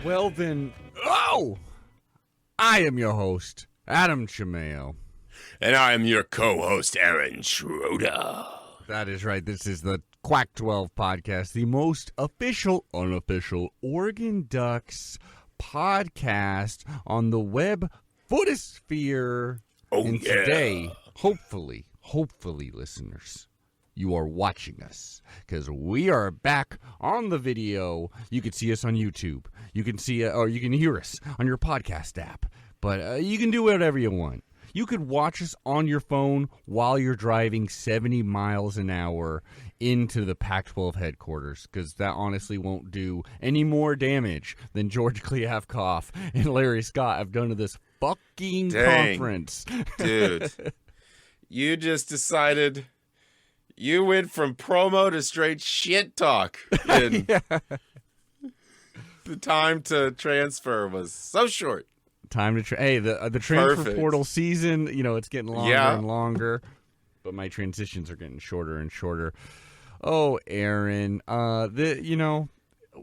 Well then, I am your host, Adam Chimayo. And I am your co-host, Aaron Schroeder. That is right. This is the Quack-12 podcast, the most official, unofficial Oregon Ducks podcast on the web footosphere. And today, hopefully, listeners, you are watching us because we are back on the video. You can see us on YouTube. You can see, or you can hear us on your podcast app. But you can do whatever you want. You could watch us on your phone while you're driving 70 miles an hour into the Pac-12 headquarters, because that honestly won't do any more damage than George Kliavkoff and Larry Scott have done to this fucking conference. Dude, you just decided you went from promo to straight shit talk. And the time to transfer was so short. Time to the transfer portal season, it's getting longer and longer, but my transitions are getting shorter and shorter. Oh, Aaron,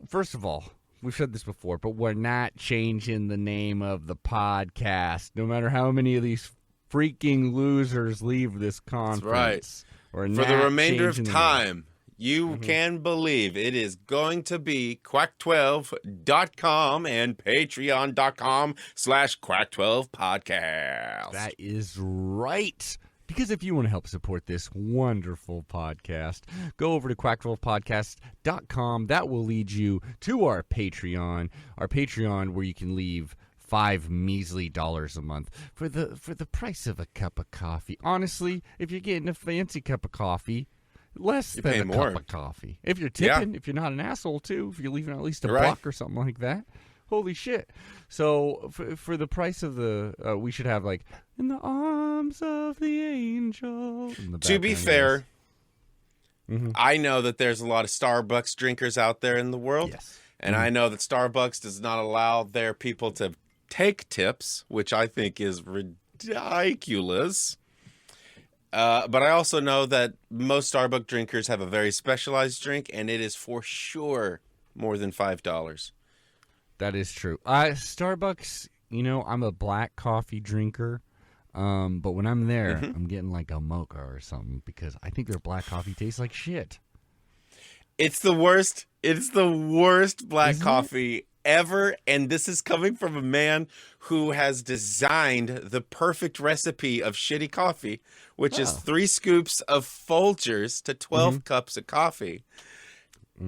first of all, we've said this before, but we're not changing the name of the podcast, no matter how many of these freaking losers leave this conference. That's right. For the remainder of time, you can believe it is going to be Quack12.com and Patreon.com/Quack12podcast. That is right. Because if you want to help support this wonderful podcast, go over to Quack12podcast.com. That will lead you to our Patreon where you can leave $5 measly a month for the price of a cup of coffee. Honestly, if you're getting a fancy cup of coffee, less than a cup of coffee. If you're tipping, if you're not an asshole too, if you're leaving at least a buck or something like that, holy shit. So for the price of the, we should have like, in the arms of the angel. To be fair, I know that there's a lot of Starbucks drinkers out there in the world. Yes. And I know that Starbucks does not allow their people to take tips, which I think is ridiculous. But I also know that most Starbucks drinkers have a very specialized drink, and it is for sure more than $5. That is true. Starbucks, I'm a black coffee drinker, but when I'm there, I'm getting like a mocha or something because I think their black coffee tastes like shit. It's the worst. It's the worst black coffee ever, and this is coming from a man who has designed the perfect recipe of shitty coffee, which is 3 scoops of Folgers to 12 cups of coffee.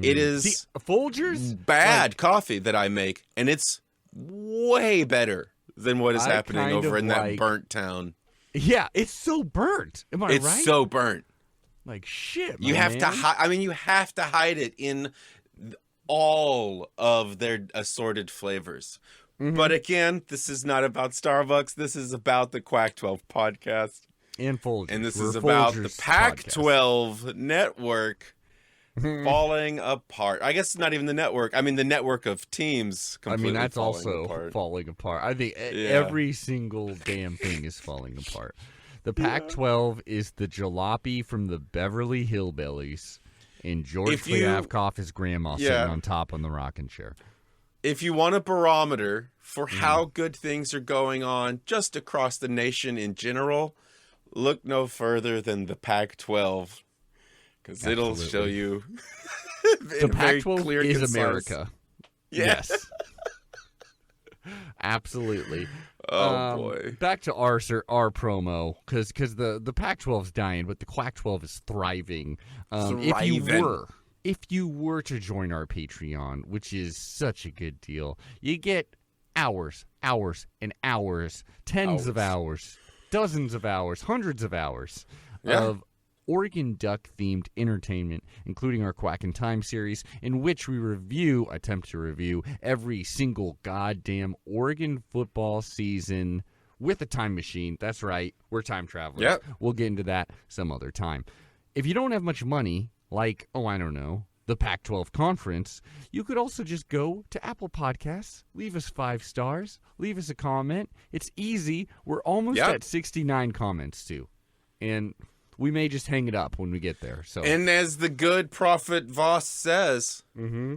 It is Folgers bad coffee that I make, and it's way better than what is happening over in that burnt town. Yeah, it's so burnt. Am I right? It's so burnt. Like shit. You have to hide. You have to hide it in all of their assorted flavors. But again, this is not about Starbucks. This is about the Quack-12 podcast. And Folgers. And this is about the Pac-12 network falling apart. I guess it's not even the network. I mean, the network of teams completely that's also apart. falling apart. I think every single damn thing is falling apart. The Pac-12 is the jalopy from the Beverly Hillbillies. And George Kliavkoff is grandma sitting on top on the rocking chair. If you want a barometer for how good things are going on just across the nation in general, look no further than the Pac-12, because it'll show you the Pac-12 is America. Yes. Absolutely. Oh, boy. Back to our promo, because the Pac-12 is dying, but the Quack-12 is thriving. If you were to join our Patreon, which is such a good deal, you get hours, and hours, tens of hours, dozens of hours, hundreds of hours of Oregon Duck-themed entertainment, including our Quack and Time series, in which we attempt to review every single goddamn Oregon football season with a time machine. That's right, we're time travelers. Yep. We'll get into that some other time. If you don't have much money, like, the Pac-12 Conference, you could also just go to Apple Podcasts, leave us 5 stars, leave us a comment. It's easy. We're almost at 69 comments, too. And we may just hang it up when we get there. So, and as the good prophet Voss says,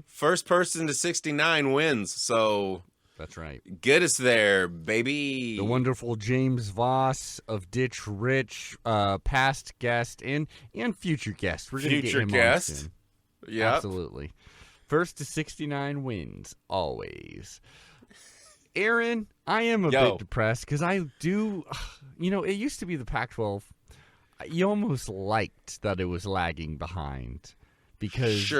first person to 69 wins. So that's right. Get us there, baby. The wonderful James Voss of Ditch Rich, past guest and future guest. We're going to get him on soon. Yeah, absolutely. First to 69 wins, always. Aaron, I am a bit depressed because I do, it used to be the Pac-12. You almost liked that it was lagging behind because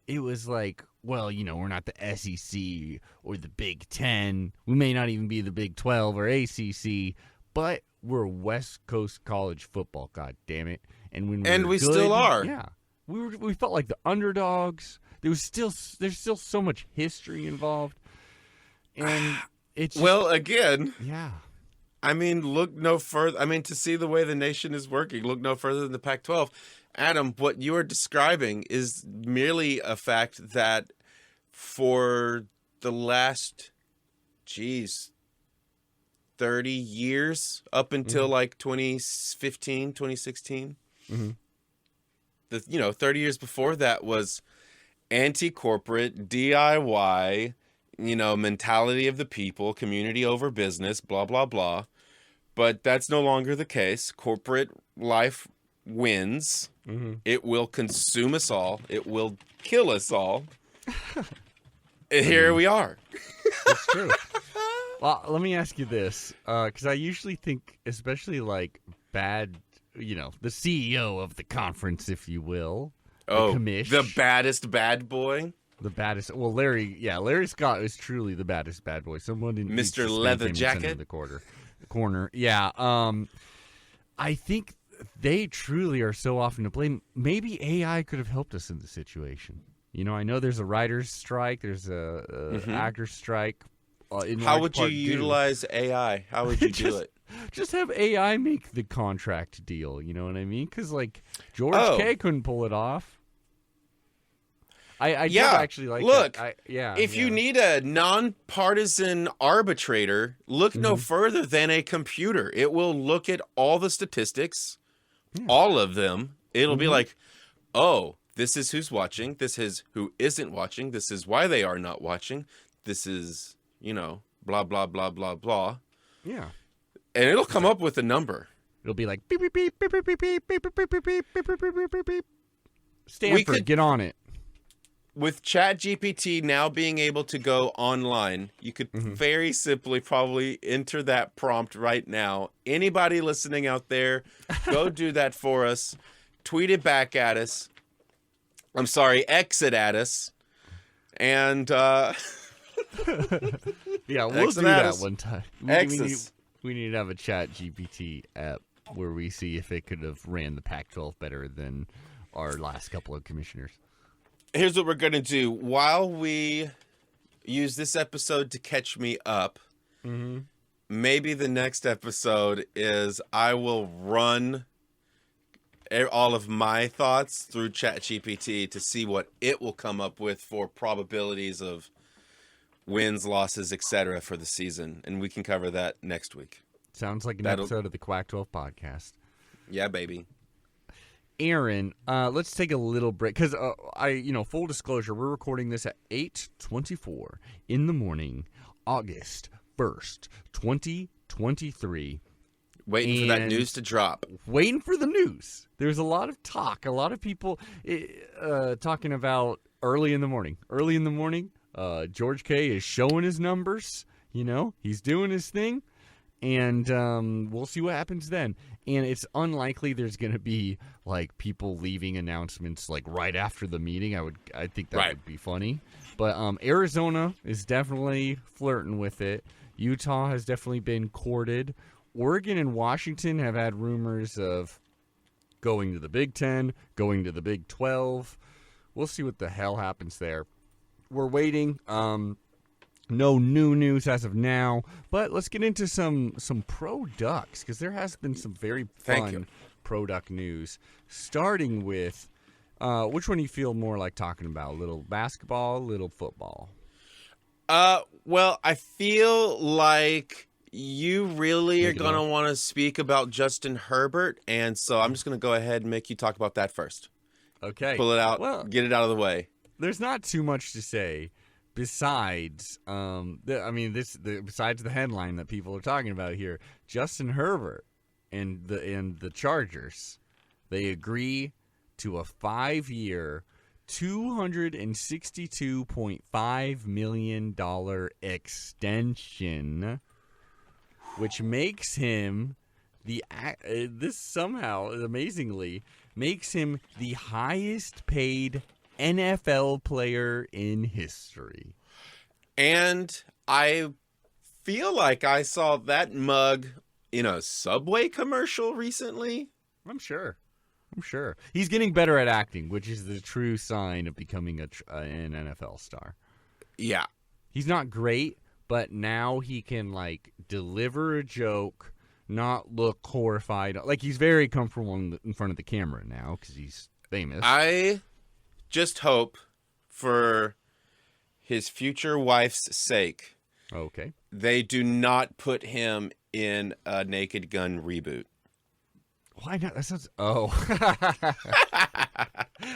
it was like, well, we're not the SEC or the Big Ten. We may not even be the Big 12 or ACC, but we're West Coast college football, god damn it. And we still are. Yeah. We felt like the underdogs. There's still so much history involved. And it's just, again. Yeah. I mean, look no further. I mean, to see the way the nation is working, look no further than the Pac-12. Adam, what you are describing is merely a fact that for the last, 30 years, up until like 2015, 2016, 30 years before that was anti-corporate, DIY, mentality of the people, community over business, blah, blah, blah. But that's no longer the case. Corporate life wins. It will consume us all. It will kill us all. And here we are. That's true. Well, let me ask you this, because I usually think, especially like bad, the CEO of the conference, if you will. The baddest bad boy. The baddest. Well, Larry Scott is truly the baddest bad boy. Someone in Mr. Leather Jacket. The corner. Yeah. I think they truly are so often to blame. Maybe AI could have helped us in the situation. I know there's a writer's strike. There's a actor's strike. How would you utilize AI? How would you do it? Just have AI make the contract deal. You know what I mean? Because like George K couldn't pull it off. I did actually like that. If you need a nonpartisan arbitrator, look no further than a computer. It will look at all the statistics, all of them. It'll be like, oh, this is who's watching. This is who isn't watching. This is why they are not watching. This is, blah, blah, blah, blah, blah. Yeah. And it'll come up with a number. It'll be like, beep, beep, beep, beep, beep, beep, beep, beep, beep, beep, beep, beep, beep, beep, beep, beep. Stanford, get on it. With ChatGPT now being able to go online, you could very simply probably enter that prompt right now. Anybody listening out there, go do that for us. Tweet it back at us. I'm sorry, exit at us. And, yeah, we'll do that one time. We need to have a ChatGPT app where we see if it could have ran the Pac-12 better than our last couple of commissioners. Here's what we're going to do. While we use this episode to catch me up, maybe the next episode is I will run all of my thoughts through ChatGPT to see what it will come up with for probabilities of wins, losses, etc. for the season. And we can cover that next week. Sounds like an episode of the Quack-12 podcast. Yeah, baby. Aaron, let's take a little break because full disclosure, we're recording this at 8:24 in the morning, August 1st, 2023. Waiting for that news to drop. Waiting for the news. There's a lot of talk. A lot of people talking about early in the morning. Early in the morning, George K is showing his numbers. He's doing his thing. And we'll see what happens then. And it's unlikely there's going to be like people leaving announcements like right after the meeting. I think that would be funny. But Arizona is definitely flirting with it. Utah has definitely been courted. Oregon and Washington have had rumors of going to the Big Ten, going to the Big 12. We'll see what the hell happens there. We're waiting. No new news as of now, but let's get into some pro ducks, because there has been some very fun pro duck news. Starting with, which one do you feel more like talking about? Little basketball, little football? Well, I feel like you really are going to want to speak about Justin Herbert, and so I'm just going to go ahead and make you talk about that first. Okay. Pull it out, get it out of the way. There's not too much to say. Besides, besides the headline that people are talking about here, Justin Herbert and the Chargers, they agree to a 5-year, $262.5 million extension, which makes him amazingly makes him the highest paid NFL player in history. And I feel like I saw that mug in a Subway commercial recently. I'm sure. He's getting better at acting, which is the true sign of becoming an NFL star. Yeah. He's not great, but now he can, deliver a joke, not look horrified. He's very comfortable in front of the camera now because he's famous. I just hope, for his future wife's sake, they do not put him in a Naked Gun reboot. Why not? That sounds... Oh.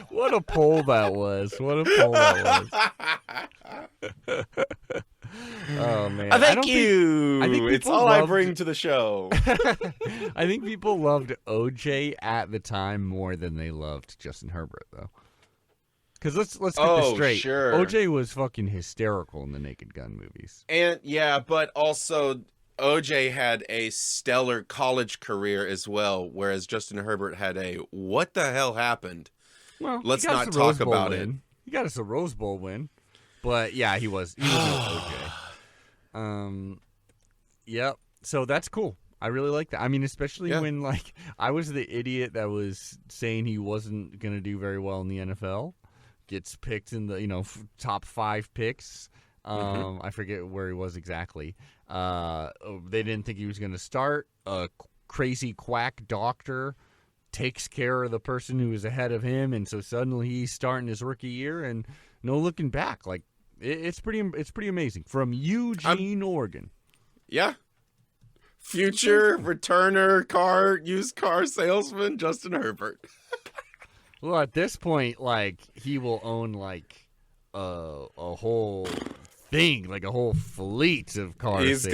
What a poll that was. Oh, man. Thank you. I think it's all I bring to the show. I think people loved OJ at the time more than they loved Justin Herbert, though. Because let's get this straight. Sure. OJ was fucking hysterical in the Naked Gun movies. And yeah, but also OJ had a stellar college career as well, whereas Justin Herbert had a what the hell happened? Well, let's not talk about it. He got us a Rose Bowl win. But yeah, he was OJ. Yep. So that's cool. I really like that. I mean, especially when I was the idiot that was saying he wasn't going to do very well in the NFL. Gets picked in the top 5 picks. I forget where he was exactly. They didn't think he was going to start. A crazy quack doctor takes care of the person who was ahead of him, and so suddenly he's starting his rookie year, and no looking back. It's pretty amazing. From Eugene, Oregon. Yeah. Future returner used car salesman Justin Herbert. Well, at this point, he will own a whole thing, a whole fleet of cars. He's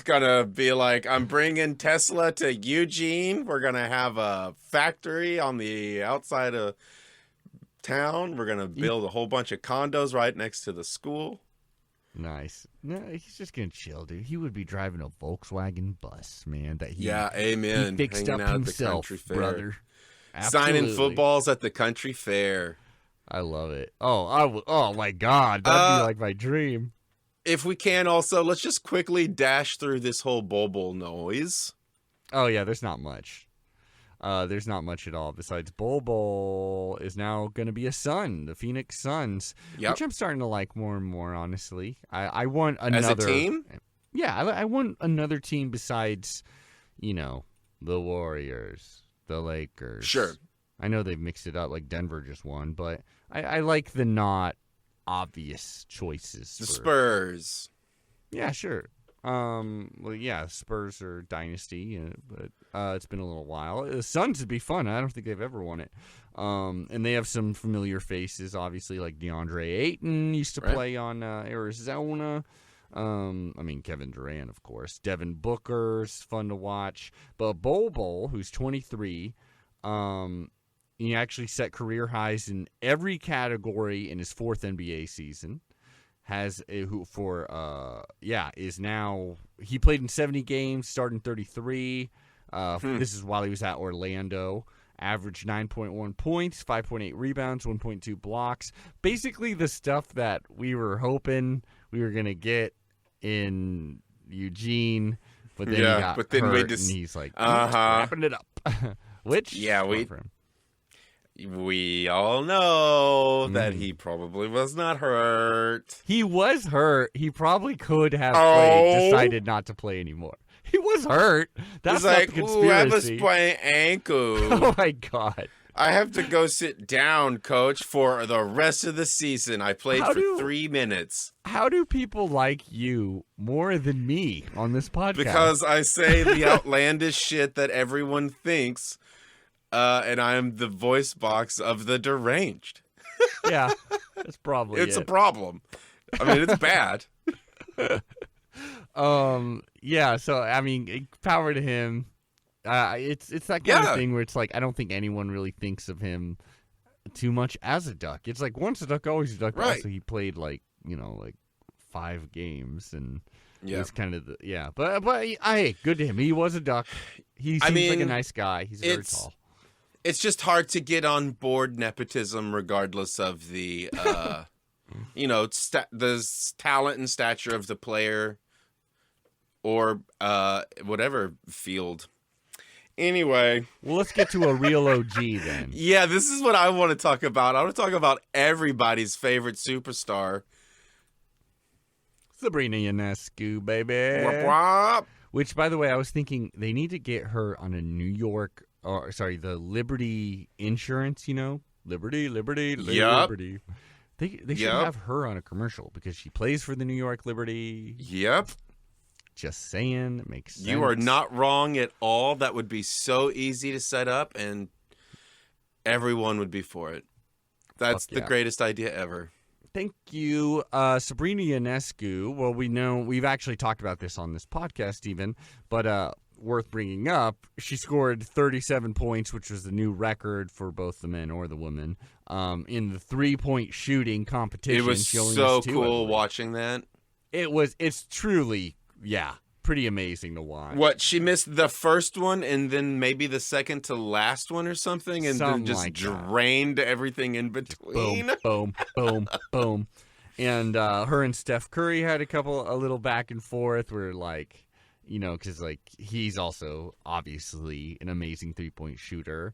gonna be like, I'm bringing Tesla to Eugene. We're gonna have a factory on the outside of town. We're gonna build a whole bunch of condos right next to the school. Nice. No, he's just gonna chill, dude. He would be driving a Volkswagen bus, man. Amen. He fixed Hanging up out himself, at the country fair. brother. Absolutely. Signing footballs at the country fair. I love it. Oh my God, that'd be my dream. If we can, also, let's just quickly dash through this whole Bowl noise. Oh yeah, there's not much. There's not much at all. Besides, Bowl is now going to be a Sun, the Phoenix Suns, which I'm starting to like more and more. Honestly, I want another as a team. Yeah, I want another team besides, the Warriors. The Lakers. Sure. I know they've mixed it up, Denver just won, but I like the not obvious choices. The Spurs. Yeah, sure. Spurs are dynasty, but it's been a little while. The Suns would be fun. I don't think they've ever won it. And they have some familiar faces, obviously, like DeAndre Ayton used to play on Arizona. Kevin Durant, of course. Devin Booker's fun to watch. But Bowl, who's 23, he actually set career highs in every category in his 4th NBA season. Is now, he played in 70 games, starting 33. This is while he was at Orlando. Averaged 9.1 points, 5.8 rebounds, 1.2 blocks. Basically the stuff that we were hoping we were going to get in Eugene, but then he got hurt, and he's wrapping it up. Which we all know that he probably was not hurt. He was hurt. He probably could have played, decided not to play anymore. He was hurt. That's not the conspiracy. I have a sprained ankle. Oh, my God. I have to go sit down, coach, for the rest of the season. I played for 3 minutes. How do people like you more than me on this podcast? Because I say the outlandish shit that everyone thinks, and I am the voice box of the deranged. Yeah, that's probably It's a problem. I mean, it's bad. Yeah, so, I mean, power to him. It's that kind of thing where it's like I don't think anyone really thinks of him too much as a Duck. It's like once a Duck, always a Duck. Right. Also, he played like 5 games, and it was kind of But hey, good to him. He was a Duck. He seems like a nice guy. He's very tall. It's just hard to get on board nepotism, regardless of the the talent and stature of the player or whatever field. Anyway. Well, let's get to a real OG then. Yeah, this is what I want to talk about. I want to talk about everybody's favorite superstar. Sabrina Ionescu, baby. Wop, wop. Which, by the way, I was thinking they need to get her on a the Liberty insurance, Liberty. Yep. They should have her on a commercial because she plays for the New York Liberty. Yep. Just saying, it makes sense. You are not wrong at all. That would be so easy to set up, and everyone would be for it. That's the greatest idea ever. Thank you. Sabrina Ionescu, well, we've actually talked about this on this podcast even, but worth bringing up, she scored 37 points, which was the new record for both the men or the women, in the 3-point shooting competition. It was so cool watching that. It's truly... Yeah, pretty amazing to watch. What, she missed the first one and then maybe the second to last one or something, and then just drained everything in between? Boom, boom, boom. And her and Steph Curry had a little back and forth where, because, he's also obviously an amazing 3-point shooter.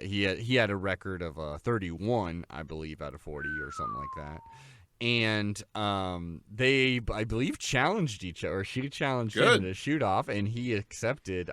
He had a record of 31, I believe, out of 40 or something like that. And they, I believe, challenged each other. Or she challenged him to shoot off, and he accepted.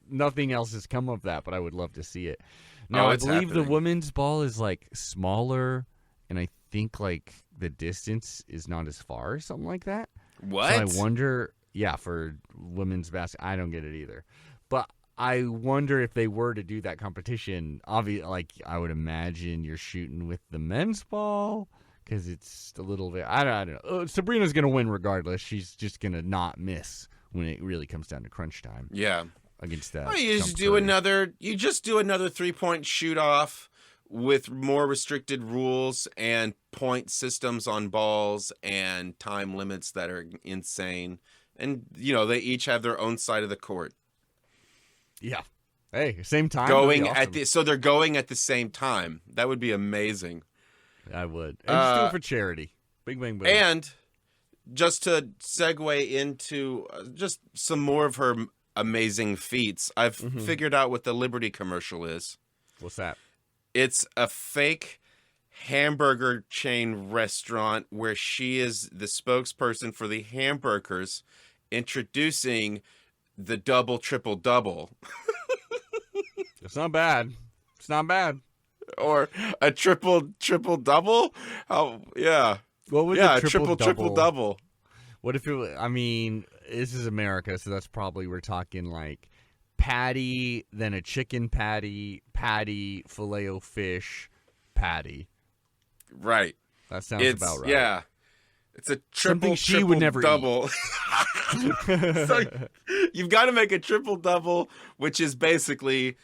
Nothing else has come of that, but I would love to see it. Now, I believe the women's ball is smaller, and I think the distance is not as far, or something like that. What? So I wonder, for women's basketball, I don't get it either. But I wonder if they were to do that competition. Obviously, I would imagine you're shooting with the men's ball. Because it's a little bit, I don't know. Sabrina's going to win regardless. She's just going to not miss when it really comes down to crunch time. Yeah. Against that. Well, you just do another 3-point shoot off with more restricted rules and point systems on balls and time limits that are insane. And, they each have their own side of the court. Yeah. Hey, same time. So they're going at the same time. That would be amazing. I would. And just do it for charity. Bing, bang, boom. And just to segue into just some more of her amazing feats, I've figured out what the Liberty commercial is. What's that? It's a fake hamburger chain restaurant where she is the spokesperson for the hamburgers, introducing the double, triple, double. It's not bad. It's not bad. Or a triple double? Oh, yeah. What was a triple double? What if this is America, so that's probably we're talking patty, then a chicken patty, Filet-O-Fish, patty. Right. That sounds about right. Yeah. It's a triple would never double. So you've got to make a triple double, which is basically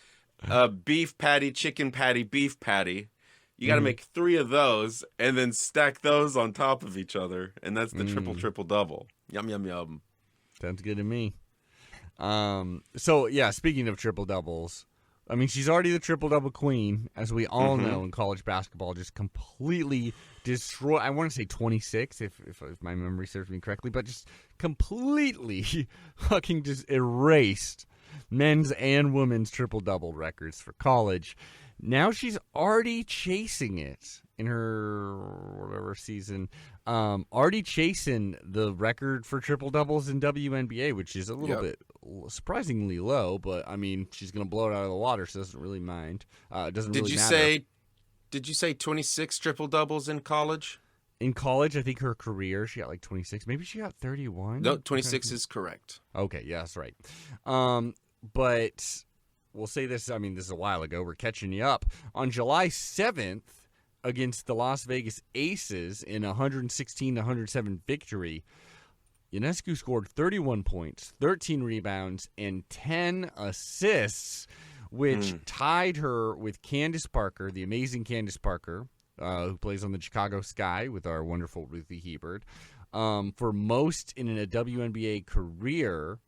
beef patty, chicken patty, beef patty. You got to make 3 of those and then stack those on top of each other, and that's the triple double. Yum yum yum. Sounds good to me. So yeah, speaking of triple doubles, she's already the triple double queen, as we all know in college basketball. Just completely destroy. I want to say 26, if my memory serves me correctly, but just completely fucking just erased men's and women's triple-double records for college. Now she's already chasing it in her whatever season. Already chasing the record for triple-doubles in WNBA, which is a little bit surprisingly low, but I mean, she's going to blow it out of the water, so doesn't really mind. It doesn't really matter. Did you say 26 triple-doubles in college? In college, I think her career, she got like 26. Maybe she got 31. No, 26 is correct. Okay, yeah, that's right. But we'll say this. I mean, this is a while ago. We're catching you up. On July 7th, against the Las Vegas Aces in a 116-107 victory, Ionescu scored 31 points, 13 rebounds, and 10 assists, which tied her with Candace Parker, the amazing Candace Parker, who plays on the Chicago Sky with our wonderful Ruthie Hebert, for most in a WNBA career.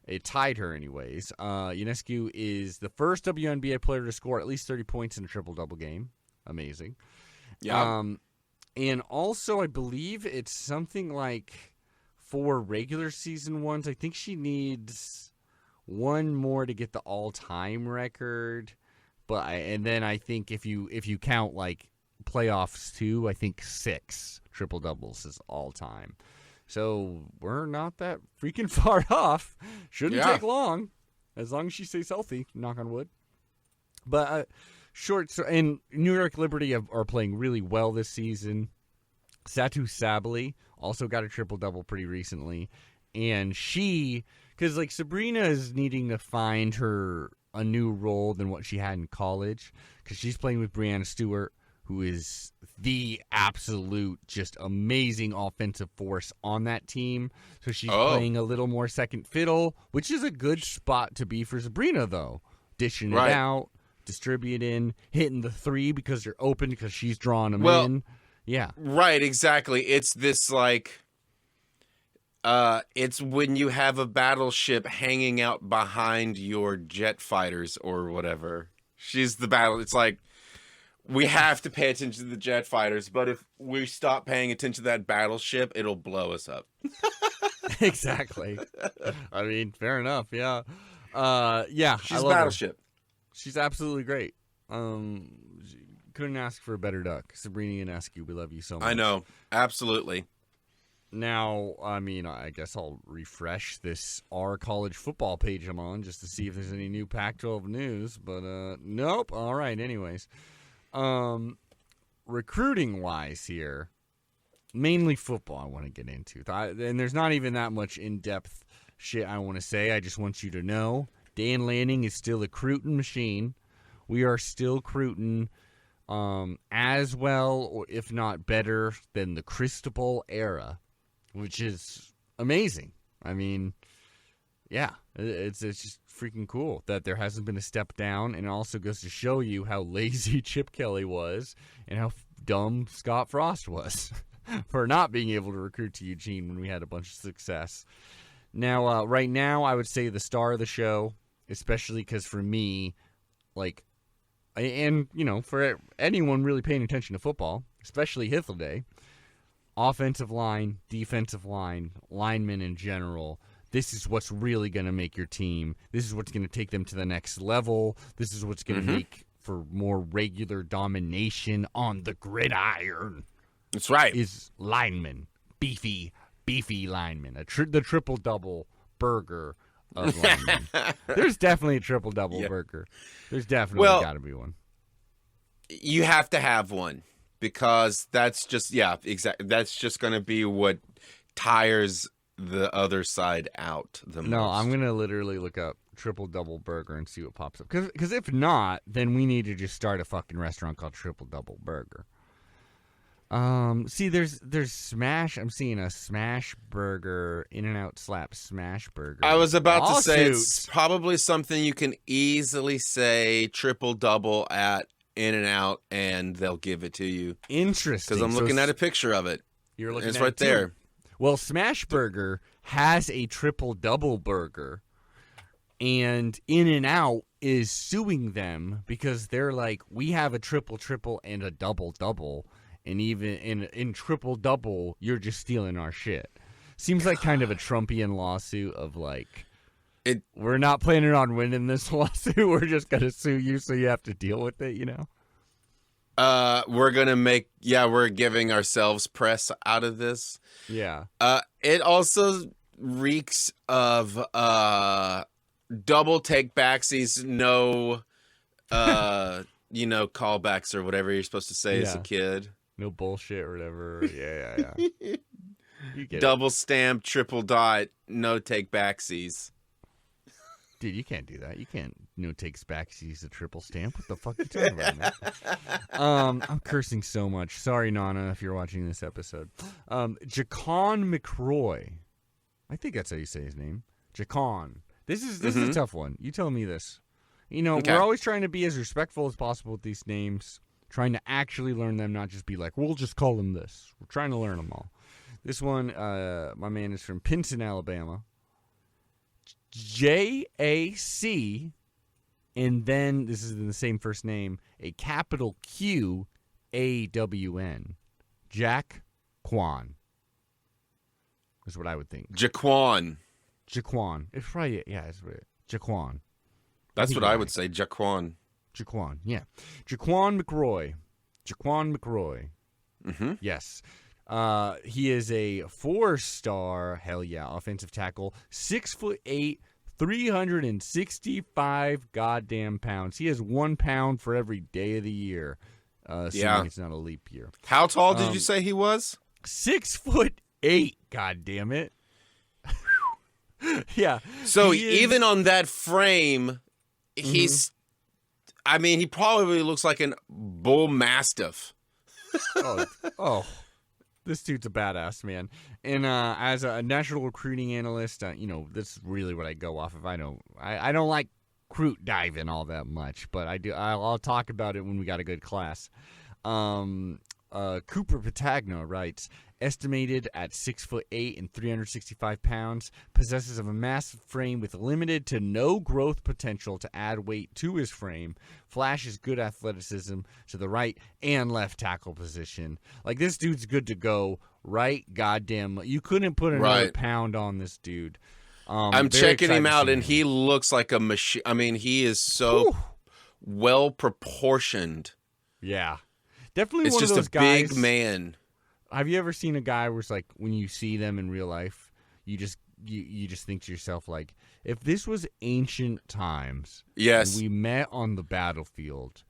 It tied her anyways. Ionescu is the first WNBA player to score at least 30 points in a triple-double game. Amazing. Yeah. And also, I believe it's something like 4 regular season ones. I think she needs one more to get the all-time record. And then I think if you count like playoffs too, I think 6 triple-doubles is all-time. So we're not that freaking far off. Shouldn't take long, as long as she stays healthy, knock on wood. But and New York Liberty are playing really well this season. Satu Sabally also got a triple-double pretty recently. And because like Sabrina is needing to find her a new role than what she had in college, because she's playing with Breanna Stewart, who is the absolute just amazing offensive force on that team. So she's playing a little more second fiddle, which is a good spot to be for Sabrina, though. Dishing it out, distributing, hitting the 3 because they're open because she's drawing them in. Yeah. Right, exactly. It's this like... it's when you have a battleship hanging out behind your jet fighters or whatever. She's the battle. It's like, we have to pay attention to the jet fighters, but if we stop paying attention to that battleship, it'll blow us up. Exactly. I mean, fair enough. Yeah. She's a battleship. She's absolutely great. Couldn't ask for a better duck. Sabrina Ionescu, we love you so much. I know. Absolutely. Now, I mean, I guess I'll refresh our college football page I'm on just to see if there's any new Pac-12 news, but nope. All right, anyways. Recruiting-wise here, mainly football I want to get into. And there's not even that much in-depth shit I want to say. I just want you to know Dan Lanning is still a recruiting machine. We are still recruiting as well, or if not better, than the Cristobal era, which is amazing. I mean, yeah, it's just freaking cool that there hasn't been a step down, and it also goes to show you how lazy Chip Kelly was and how dumb Scott Frost was for not being able to recruit to Eugene when we had a bunch of success. Now, right now, I would say the star of the show, especially because for me, like, and, you know, for anyone really paying attention to football, especially Hithilday, offensive line, defensive line, linemen in general, this is what's really going to make your team. This is what's going to take them to the next level. This is what's going to make for more regular domination on the gridiron. That's right. Is linemen, beefy linemen, the triple-double burger of linemen. There's definitely a triple-double burger. There's definitely got to be one. You have to have one because that's just, exactly. That's just going to be what tires the other side out the most. No, I'm going to literally look up triple-double burger and see what pops up. Because if not, then we need to just start a fucking restaurant called Triple-Double Burger. See, there's Smash. I'm seeing a Smash Burger, In-N-Out Slap Smash Burger. I was about to say it's probably something you can easily say triple-double at In-N-Out, and they'll give it to you. Interesting. Because I'm looking at a picture of it. You're looking it's at right it too. there. Well, Smash Burger has a triple-double burger, and In-N-Out is suing them because they're like, we have a triple-triple and a double-double, and even in triple-double, you're just stealing our shit. Seems like kind of a Trumpian lawsuit of like, We're not planning on winning this lawsuit. We're just going to sue you, so you have to deal with it, We're giving ourselves press out of this. Yeah. It also reeks of double take backsies, no callbacks or whatever you're supposed to say as a kid. No bullshit or whatever. Yeah. You get double stamp, triple dot, no take backsies. Dude, you can't do that. You can't takes backsies a triple stamp. What the fuck are you talking about, man? I'm cursing so much. Sorry, Nana, if you're watching this episode. Jacon McRoy. I think that's how you say his name. Jacon. This is a tough one. You tell me this. Okay. We're always trying to be as respectful as possible with these names, trying to actually learn them, not just be like, we'll just call them this. We're trying to learn them all. This one, my man is from Pinson, Alabama. J-A-C, and then, this is in the same first name, a capital Q-A-W-N. Jack Quan. Is what I would think. Jaquan. It's probably, it's right. Jaquan. That's what I would say, Jaquan. Jaquan, yeah. Jaquan McRoy. Mm-hmm. Yes. He is a 4-star, hell yeah, offensive tackle, 6'8", 365 goddamn pounds. He has 1 pound for every day of the year. Assuming it's not a leap year. How tall did you say he was? 6'8", goddamn it. Yeah. So even on that frame, he probably looks like an bull mastiff. Oh. This dude's a badass, man. And as a national recruiting analyst, this is really what I go off of. I don't like recruit diving all that much, but I do. I'll talk about it when we got a good class. Cooper Patagna writes, estimated at 6'8" and 365 pounds, possesses of a massive frame with limited to no growth potential to add weight to his frame, flashes good athleticism to the right and left tackle position. Like, this dude's good to go, right? Goddamn, you couldn't put another pound on this dude. I'm checking him out, and he looks like a machine. I mean, he is so well proportioned. Yeah, definitely it's one of just those a guys. Big man. Have you ever seen a guy where it's like, when you see them in real life, you just think to yourself, like, if this was ancient times, yes, and we met on the battlefield,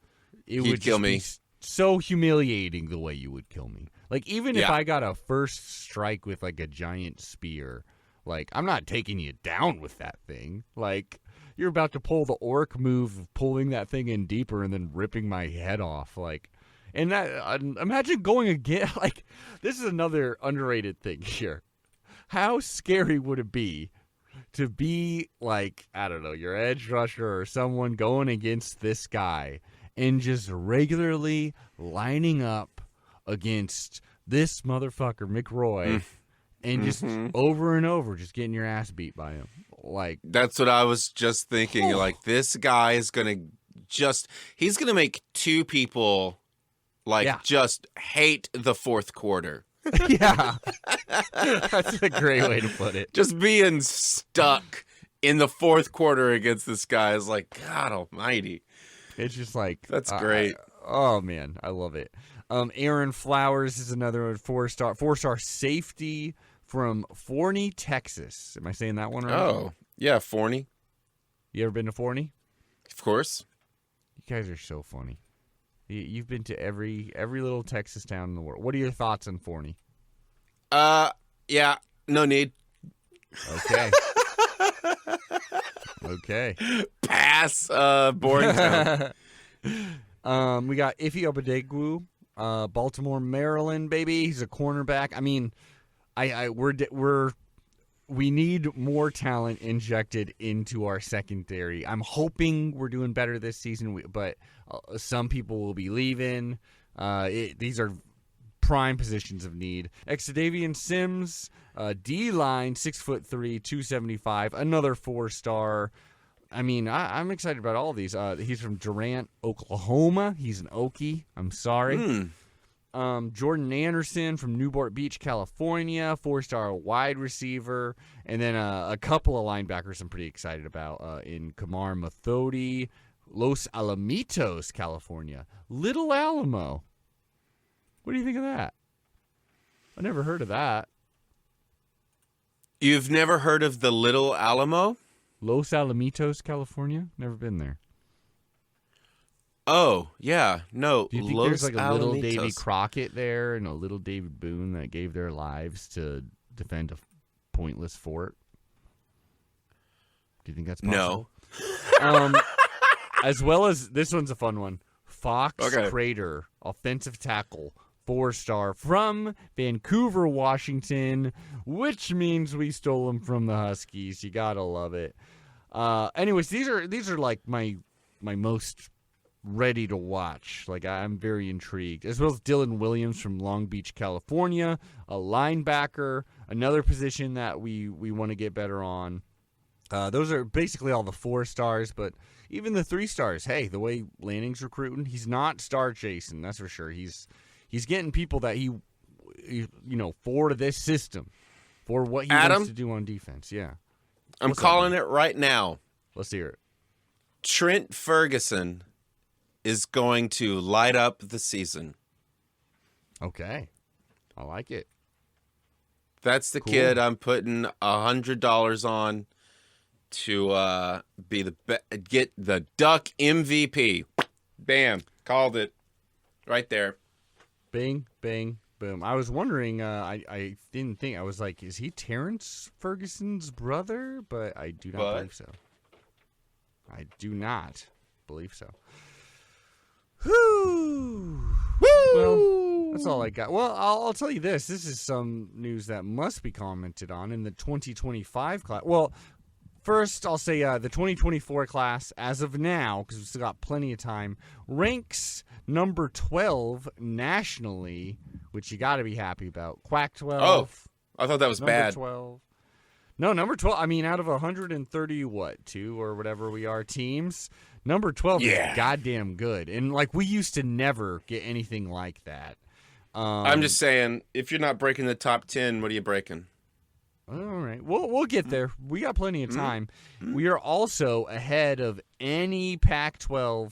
He'd would kill me. Be so humiliating the way you would kill me. Like, even if I got a first strike with like a giant spear, like, I'm not taking you down with that thing. Like, you're about to pull the orc move of pulling that thing in deeper and then ripping my head off, like. And that, imagine going again. Like, this is another underrated thing here. How scary would it be to be like, I don't know, your edge rusher or someone going against this guy and just regularly lining up against this motherfucker McRoy and just over and over just getting your ass beat by him? Like, that's what I was just thinking. Like, this guy is gonna he's gonna make two people just hate the fourth quarter. Yeah. That's a great way to put it. Just being stuck in the fourth quarter against this guy is like, God almighty. It's just like, that's great. Oh man, I love it. Aaron Flowers is another 4-star safety from Forney, Texas. Am I saying that one right? Oh, yeah, Forney. You ever been to Forney? Of course. You guys are so funny. You've been to every little Texas town in the world. What are your thoughts on Forney? Yeah, no need. Okay. Okay. Pass. Boring town. We got Ife Obadegwu, Baltimore, Maryland, baby. He's a cornerback. I mean, we need more talent injected into our secondary. I'm hoping we're doing better this season, but some people will be leaving. These are prime positions of need. Xadavian Sims, D-line, 6'3", 275, another 4-star. I mean, I'm excited about all these. He's from Durant, Oklahoma. He's an Okie. I'm sorry. Jordan Anderson from Newport Beach, California, 4-star wide receiver. And then a couple of linebackers I'm pretty excited about in Kamar Mathodi, Los Alamitos, California. Little Alamo. What do you think of that? I never heard of that. You've never heard of the Little Alamo? Los Alamitos, California? Never been there. Oh, yeah. No, do you think Los there's like a Alamitos. little Davy Crockett there and a little David Boone that gave their lives to defend a pointless fort? Do you think that's possible? No. As well as, this one's a fun one. Fox Crater, offensive tackle, 4-star from Vancouver, Washington, which means we stole him from the Huskies. You gotta love it. Anyways, these are like my most ready to watch. Like, I'm very intrigued. As well as Dylan Williams from Long Beach, California, a linebacker, another position that we want to get better on. Those are basically all the 4-stars, but even the 3-stars, hey, the way Lanning's recruiting, he's not star chasing, that's for sure. He's getting people that he for this system, for what he wants to do on defense. Yeah. I'm calling it right now. Let's hear it. Trent Ferguson is going to light up the season. Okay. I like it. That's the kid I'm putting $100 on to get the Duck MVP. Bam. Called it. Right there. Bing, bing, boom. I was wondering, I didn't think, I was like, is he Terrence Ferguson's brother? But I do not believe so. I do not believe so. Whoo! Well, that's all I got. Well, I'll tell you this. This is some news that must be commented on in the 2025 class. Well, first, I'll say the 2024 class, as of now, because we've still got plenty of time, ranks number 12 nationally, which you got to be happy about. Quack-12. Oh, I thought that was bad. 12. No, number 12. I mean, out of 132 or whatever we are teams, number 12 is goddamn good. And, like, we used to never get anything like that. I'm just saying, if you're not breaking the top 10, what are you breaking? All right. We'll get there. We got plenty of time. We are also ahead of any Pac-12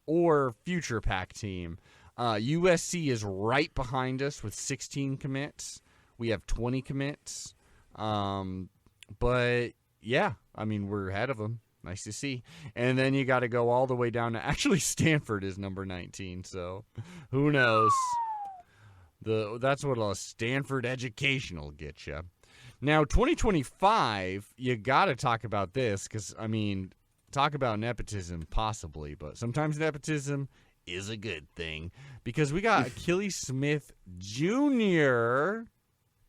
or future Pac team. USC is right behind us with 16 commits. We have 20 commits. But, yeah, I mean, we're ahead of them. Nice to see. And then you got to go all the way down to, actually, Stanford is number 19, so who knows? That's what a Stanford education will get you. Now, 2025, you got to talk about this because, I mean, talk about nepotism possibly, but sometimes nepotism is a good thing because we got Achilles Smith Jr.,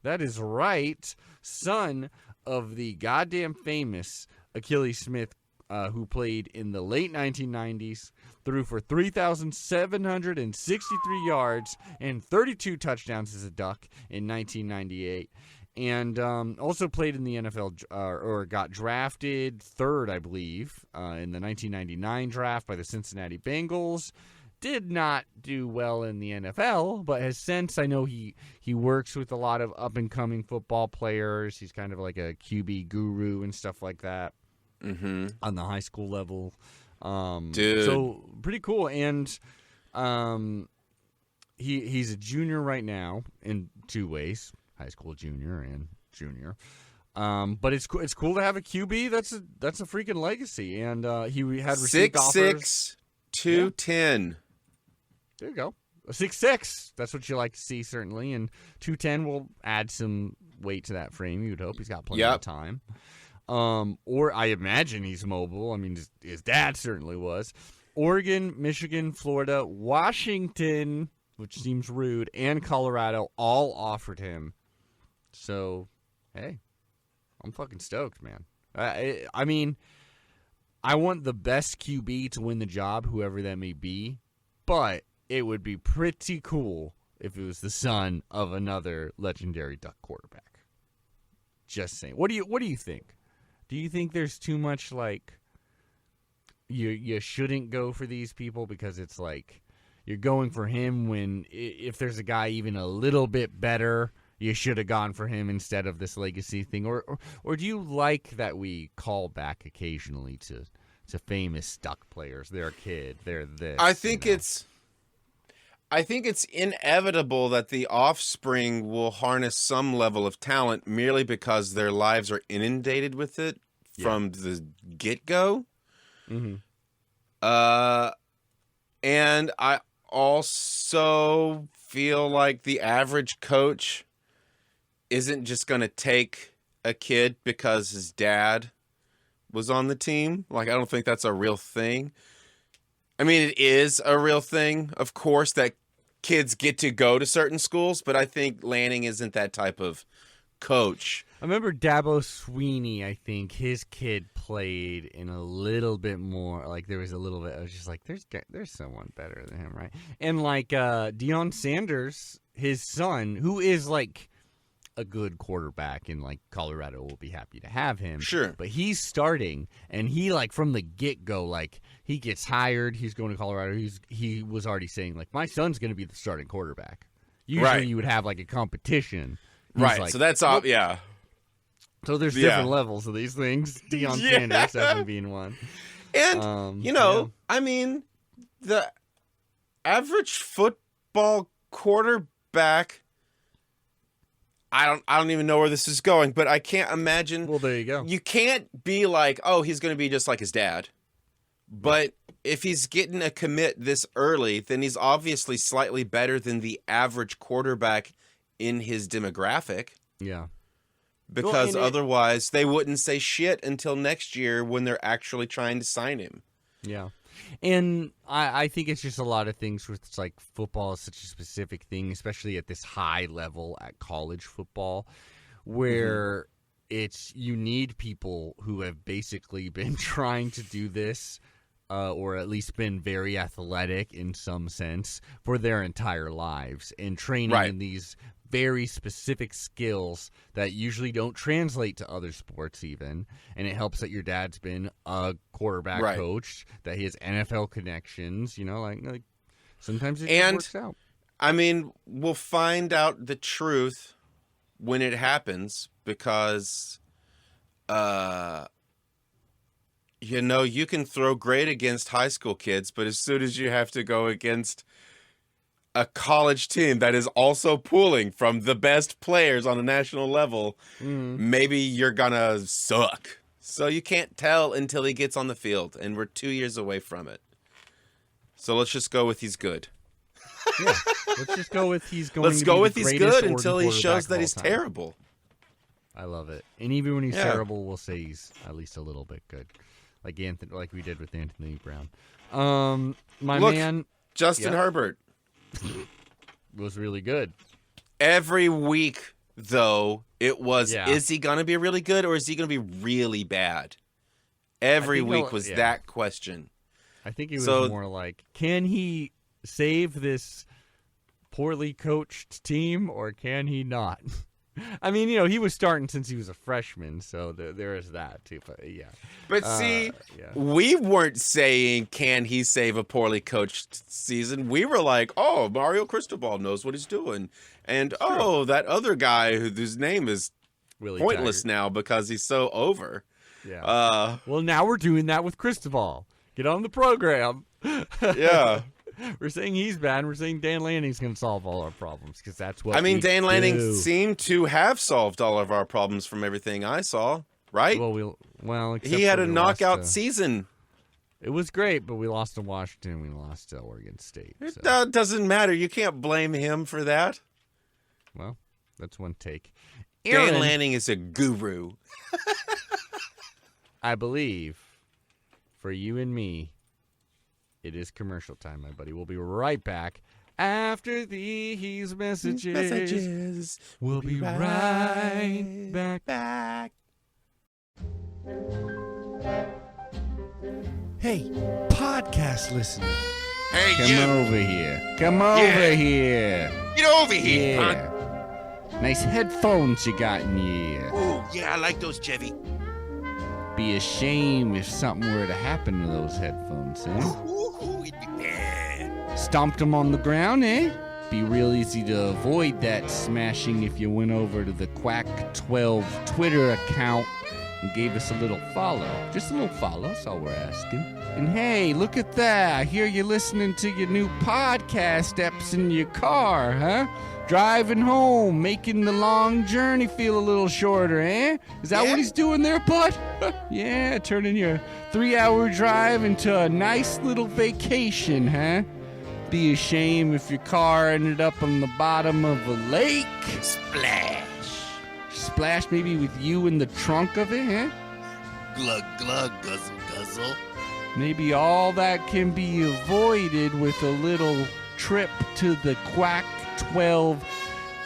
that is right, son of the goddamn famous Achilles Smith, who played in the late 1990s, threw for 3,763 yards and 32 touchdowns as a Duck in 1998. And also played in the NFL, or got drafted third, I believe, in the 1999 draft by the Cincinnati Bengals. Did not do well in the NFL, but has since, I know he works with a lot of up-and-coming football players. He's kind of like a QB guru and stuff like that on the high school level. Dude. So, pretty cool. And he's a junior right now in two ways. High school junior and junior, but it's cool to have a QB. That's a freaking legacy, and he had received 6'6", 210. There you go, 6'6". That's what you like to see, certainly, and 210 will add some weight to that frame. You'd hope he's got plenty of time. Or I imagine he's mobile. I mean, his dad certainly was. Oregon, Michigan, Florida, Washington, which seems rude, and Colorado all offered him. So, hey, I'm fucking stoked, man. I mean, I want the best QB to win the job, whoever that may be, but it would be pretty cool if it was the son of another legendary Duck quarterback. Just saying. What do you think? Do you think there's too much, like, you shouldn't go for these people because it's like, you're going for him when if there's a guy even a little bit better, you should have gone for him instead of this legacy thing? Or do you like that we call back occasionally to famous Duck players? They're a kid. They're this. I think it's inevitable that the offspring will harness some level of talent merely because their lives are inundated with it from the get-go. Mm-hmm. And I also feel like the average coach isn't just going to take a kid because his dad was on the team. Like, I don't think that's a real thing. I mean, it is a real thing, of course, that kids get to go to certain schools, but I think Lanning isn't that type of coach. I remember Dabo Sweeney, I think, his kid played in a little bit more, like there was a little bit, I was just like, there's someone better than him, right? And like Deion Sanders, his son, who is like a good quarterback in like Colorado, will be happy to have him. Sure. But he's starting, and he like from the get-go, like he gets hired, he's going to Colorado, he was already saying like, my son's going to be the starting quarterback. Usually you would have like a competition. He's right, like, so that's all, yeah. So there's different levels of these things. Deion Sanders definitely being one. And, I mean, the average football quarterback, I don't even know where this is going, but I can't imagine. Well, there you go. You can't be like, oh, he's going to be just like his dad. But if he's getting a commit this early, then he's obviously slightly better than the average quarterback in his demographic. Yeah. Because otherwise they wouldn't say shit until next year when they're actually trying to sign him. Yeah. And I think it's just a lot of things where it's like football is such a specific thing, especially at this high level at college football, where it's you need people who have basically been trying to do this or at least been very athletic in some sense for their entire lives and training in these very specific skills that usually don't translate to other sports even. And it helps that your dad's been a quarterback coach, that he has NFL connections, like sometimes it works out. I mean, we'll find out the truth when it happens because, you can throw great against high school kids, but as soon as you have to go against a college team that is also pulling from the best players on a national level, maybe you're gonna suck. So you can't tell until he gets on the field, and we're 2 years away from it. So let's just go with he's good. Yeah, let's just go with he's going. Let's to go be with the he's greatest good until he shows that he's terrible. I love it, and even when he's terrible, we'll say he's at least a little bit good, like we did with Anthony Brown. Justin Herbert was really good. Every week, though, it was, is he going to be really good or is he going to be really bad? Every week was that question. I think it was more like, can he save this poorly coached team or can he not? I mean, he was starting since he was a freshman, so there is that too. But But we weren't saying, can he save a poorly coached season? We were like, oh, Mario Cristobal knows what he's doing. And, that other guy whose name is Willie pointless Taggart now because he's so over. Yeah. Well, now we're doing that with Cristobal. Get on the program. Yeah. We're saying he's bad, and we're saying Dan Lanning's going to solve all our problems, because that's what Dan Lanning seemed to have solved all of our problems from everything I saw, right? Well, he had a knockout season. It was great, but we lost to Washington, we lost to Oregon State. It doesn't matter. You can't blame him for that. Well, that's one take. Dan Lanning is a guru. I believe, for you and me, it is commercial time, my buddy. We'll be right back after these messages. We'll be right back. Hey, podcast listener. Hey, Come over here. Come over here. Get over here, punk. Nice headphones you got in your ear. Oh, yeah, I like those, Chevy. Be a shame if something were to happen to those headphones, eh? It'd be bad. stomped them on the ground, eh? Be real easy to avoid that smashing if you went over to the Quack-12 Twitter account and gave us a little follow. Just a little follow, that's all we're asking. And hey, look at that. I hear you listening to your new podcast eps in your car, huh? Driving home, making the long journey feel a little shorter, eh? Is that what he's doing there, bud? Yeah, turning your 3-hour drive into a nice little vacation, huh? Be a shame if your car ended up on the bottom of a lake. Splash. Splash maybe with you in the trunk of it, huh? Glug, glug, guzzle, guzzle. Maybe all that can be avoided with a little trip to the Quack-12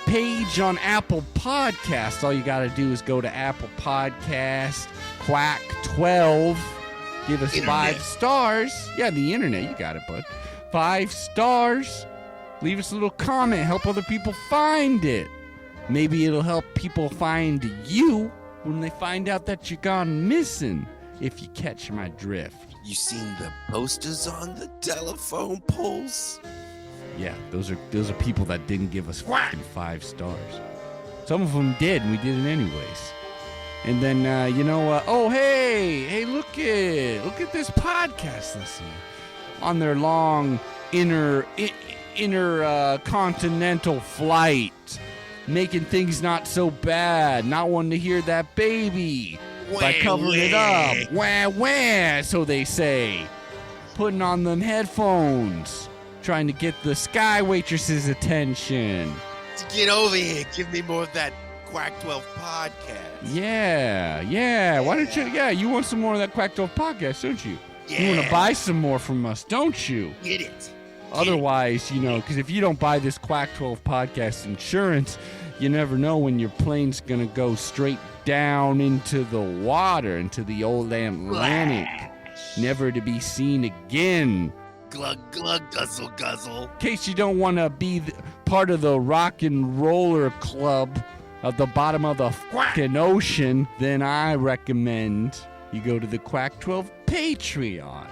page on Apple Podcasts. All you got to do is go to Apple Podcasts, Quack-12, give us 5 stars. Yeah, the internet, you got it, bud. 5 stars. Leave us a little comment. Help other people find it. Maybe it'll help people find you when they find out that you're gone missing, if you catch my drift. You seen the posters on the telephone poles? Yeah, those are people that didn't give us fucking 5 stars. Some of them did, and we did it anyways. And then, oh, hey, look at this podcast listener on their long intercontinental flight, making things not so bad, not wanting to hear that baby by covering it up. Wah, wah, so they say. Putting on them headphones, trying to get the sky waitress's attention. Get over here. Give me more of that Quack-12 podcast. Yeah. Why don't you? Yeah, you want some more of that Quack-12 podcast, don't you? Yeah. You want to buy some more from us, don't you? Get it. Otherwise, because if you don't buy this Quack-12 podcast insurance, you never know when your plane's going to go straight down into the water, into the old Atlantic, never to be seen again. Glug, glug, guzzle, guzzle. In case you don't want to be part of the rock and roller club at the bottom of the fucking ocean, then I recommend you go to the Quack-12 Patreon.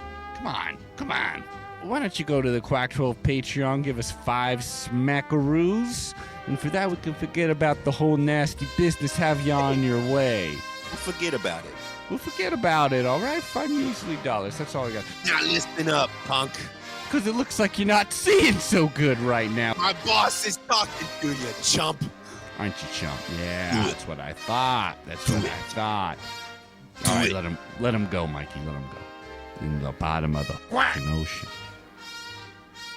Come on. Why don't you go to the Quack-12 Patreon, give us 5 smackaroos, and for that we can forget about the whole nasty business, have you on your way. We'll forget about it. We'll forget about it, all right? 5 measly dollars, that's all I got. Now listen up, punk. Because it looks like you're not seeing so good right now. My boss is talking to you, chump. Aren't you, chump? Yeah, that's what I thought. All right, let him go, Mikey. Let him go. In the bottom of the fucking ocean.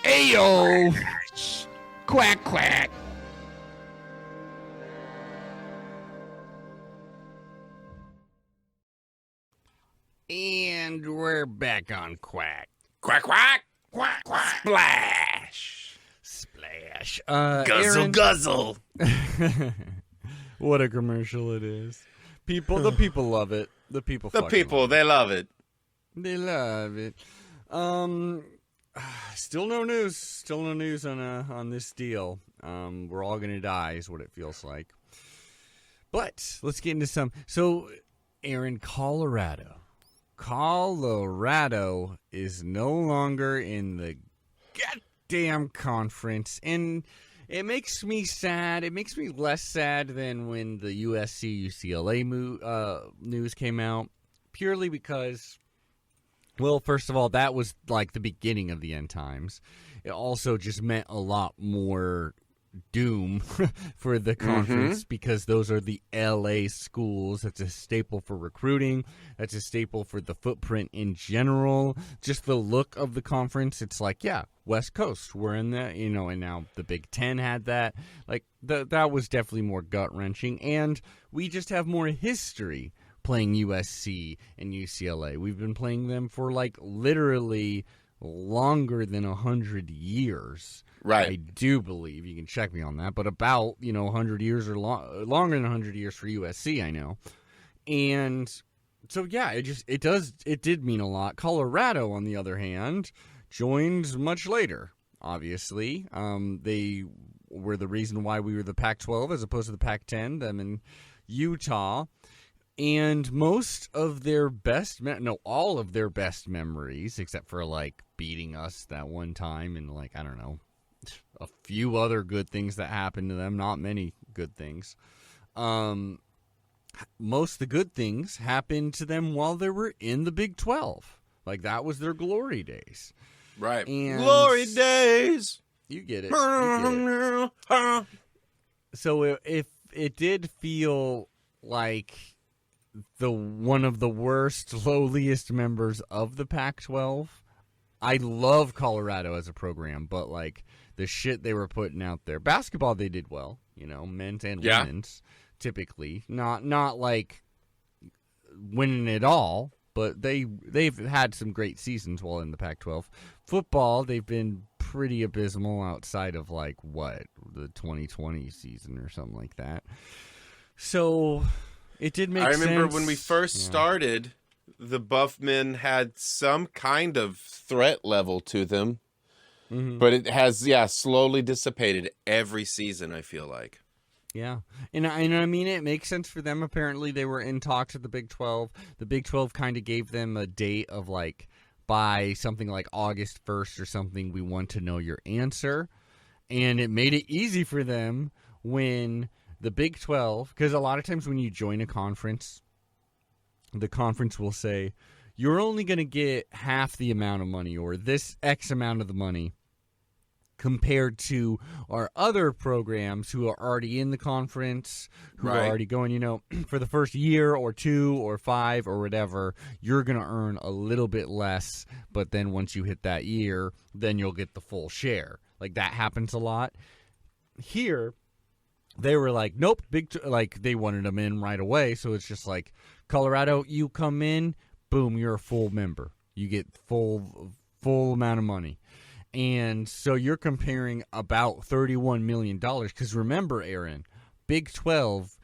Ayo! Quack, quack. And we're back on Quack. Quack, quack. Quack, quack. Splash. Splash. Guzzle, Aaron, guzzle. What a commercial it is. The people love it. The people love it. They love it. They love it. Still no news on this deal. We're all gonna die is what it feels like. But let's get into some. So, Aaron, Colorado is no longer in the goddamn conference, and it makes me sad. It makes me less sad than when the USC-UCLA news came out, purely because, well, first of all, that was like the beginning of the end times. It also just meant a lot more doom for the conference because those are the LA schools. That's a staple for recruiting. That's a staple for the footprint in general. Just the look of the conference. It's like, yeah, West Coast. We're in the, and now the Big Ten had that. Like, that was definitely more gut-wrenching. And we just have more history playing USC and UCLA. We've been playing them for, like, literally longer than 100 years. Right. I do believe. You can check me on that. But about, 100 years or longer than 100 years for USC, I know. And so, yeah, it did mean a lot. Colorado, on the other hand, joined much later, obviously. They were the reason why we were the Pac-12 as opposed to the Pac-10, them in Utah. And most of their all of their best memories, except for like beating us that one time and like, I don't know, a few other good things that happened to them, not many good things. Most of the good things happened to them while they were in the Big 12. Like, that was their glory days. Right. And glory days. You get it. You get it. So if it did feel like one of the worst, lowliest members of the Pac-12, I love Colorado as a program, but like the shit they were putting out there. Basketball, they did well, men's and women's, typically. Not like winning it all, but they've had some great seasons while in the Pac-12. Football, they've been pretty abysmal outside of like the 2020 season or something like that. So it did make sense. I remember when we first started, the Buff men had some kind of threat level to them, but it has slowly dissipated every season, I feel like. Yeah, and I mean, it makes sense for them. Apparently, they were in talks with the Big 12. The Big 12 kind of gave them a date of like, by something like August 1st or something, we want to know your answer. And it made it easy for them when the Big 12, because a lot of times when you join a conference, the conference will say, you're only going to get half the amount of money or this X amount of the money compared to our other programs who are already in the conference, who are already going, for the first year or 2 or 5 or whatever, you're going to earn a little bit less, but then once you hit that year, then you'll get the full share. Like, that happens a lot. Here, they were like, nope, they wanted them in right away, so it's just like, Colorado, you come in, boom, you're a full member. You get full amount of money. And so you're comparing about $31 million. Because remember, Aaron, Big 12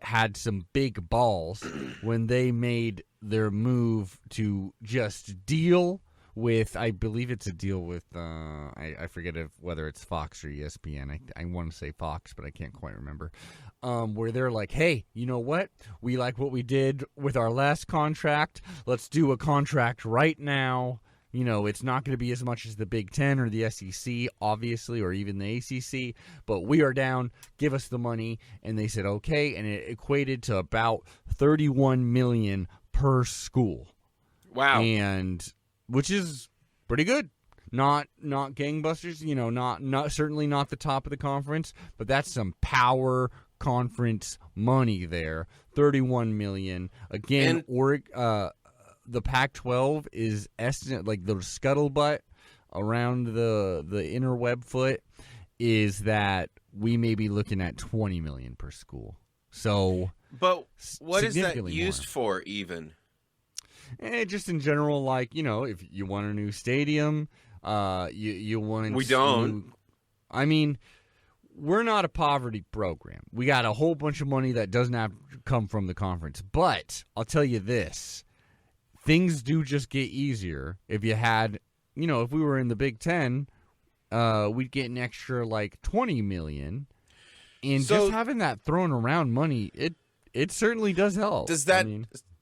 had some big balls when they made their move to just deal with, I believe it's a deal with, I forget whether it's Fox or ESPN. I want to say Fox, but I can't quite remember. Where they're like, hey, you know what? We like what we did with our last contract. Let's do a contract right now. It's not going to be as much as the Big Ten or the SEC, obviously, or even the ACC, but we are down. Give us the money. And they said, okay, and it equated to about $31 million per school. Wow. And which is pretty good. Not gangbusters, not certainly not the top of the conference, but that's some power conference money there. $31 million. Again, the Pac-12 is like the scuttlebutt around the interweb foot is that we may be looking at $20 million per school. So, but what is that used for, even? Just in general, like, if you want a new stadium, you want. We don't. I mean, we're not a poverty program. We got a whole bunch of money that doesn't have to come from the conference. But I'll tell you this. Things do just get easier. If you had, if we were in the Big Ten, we'd get an extra like $20 million, and just having that thrown around money, it certainly does help. Does that?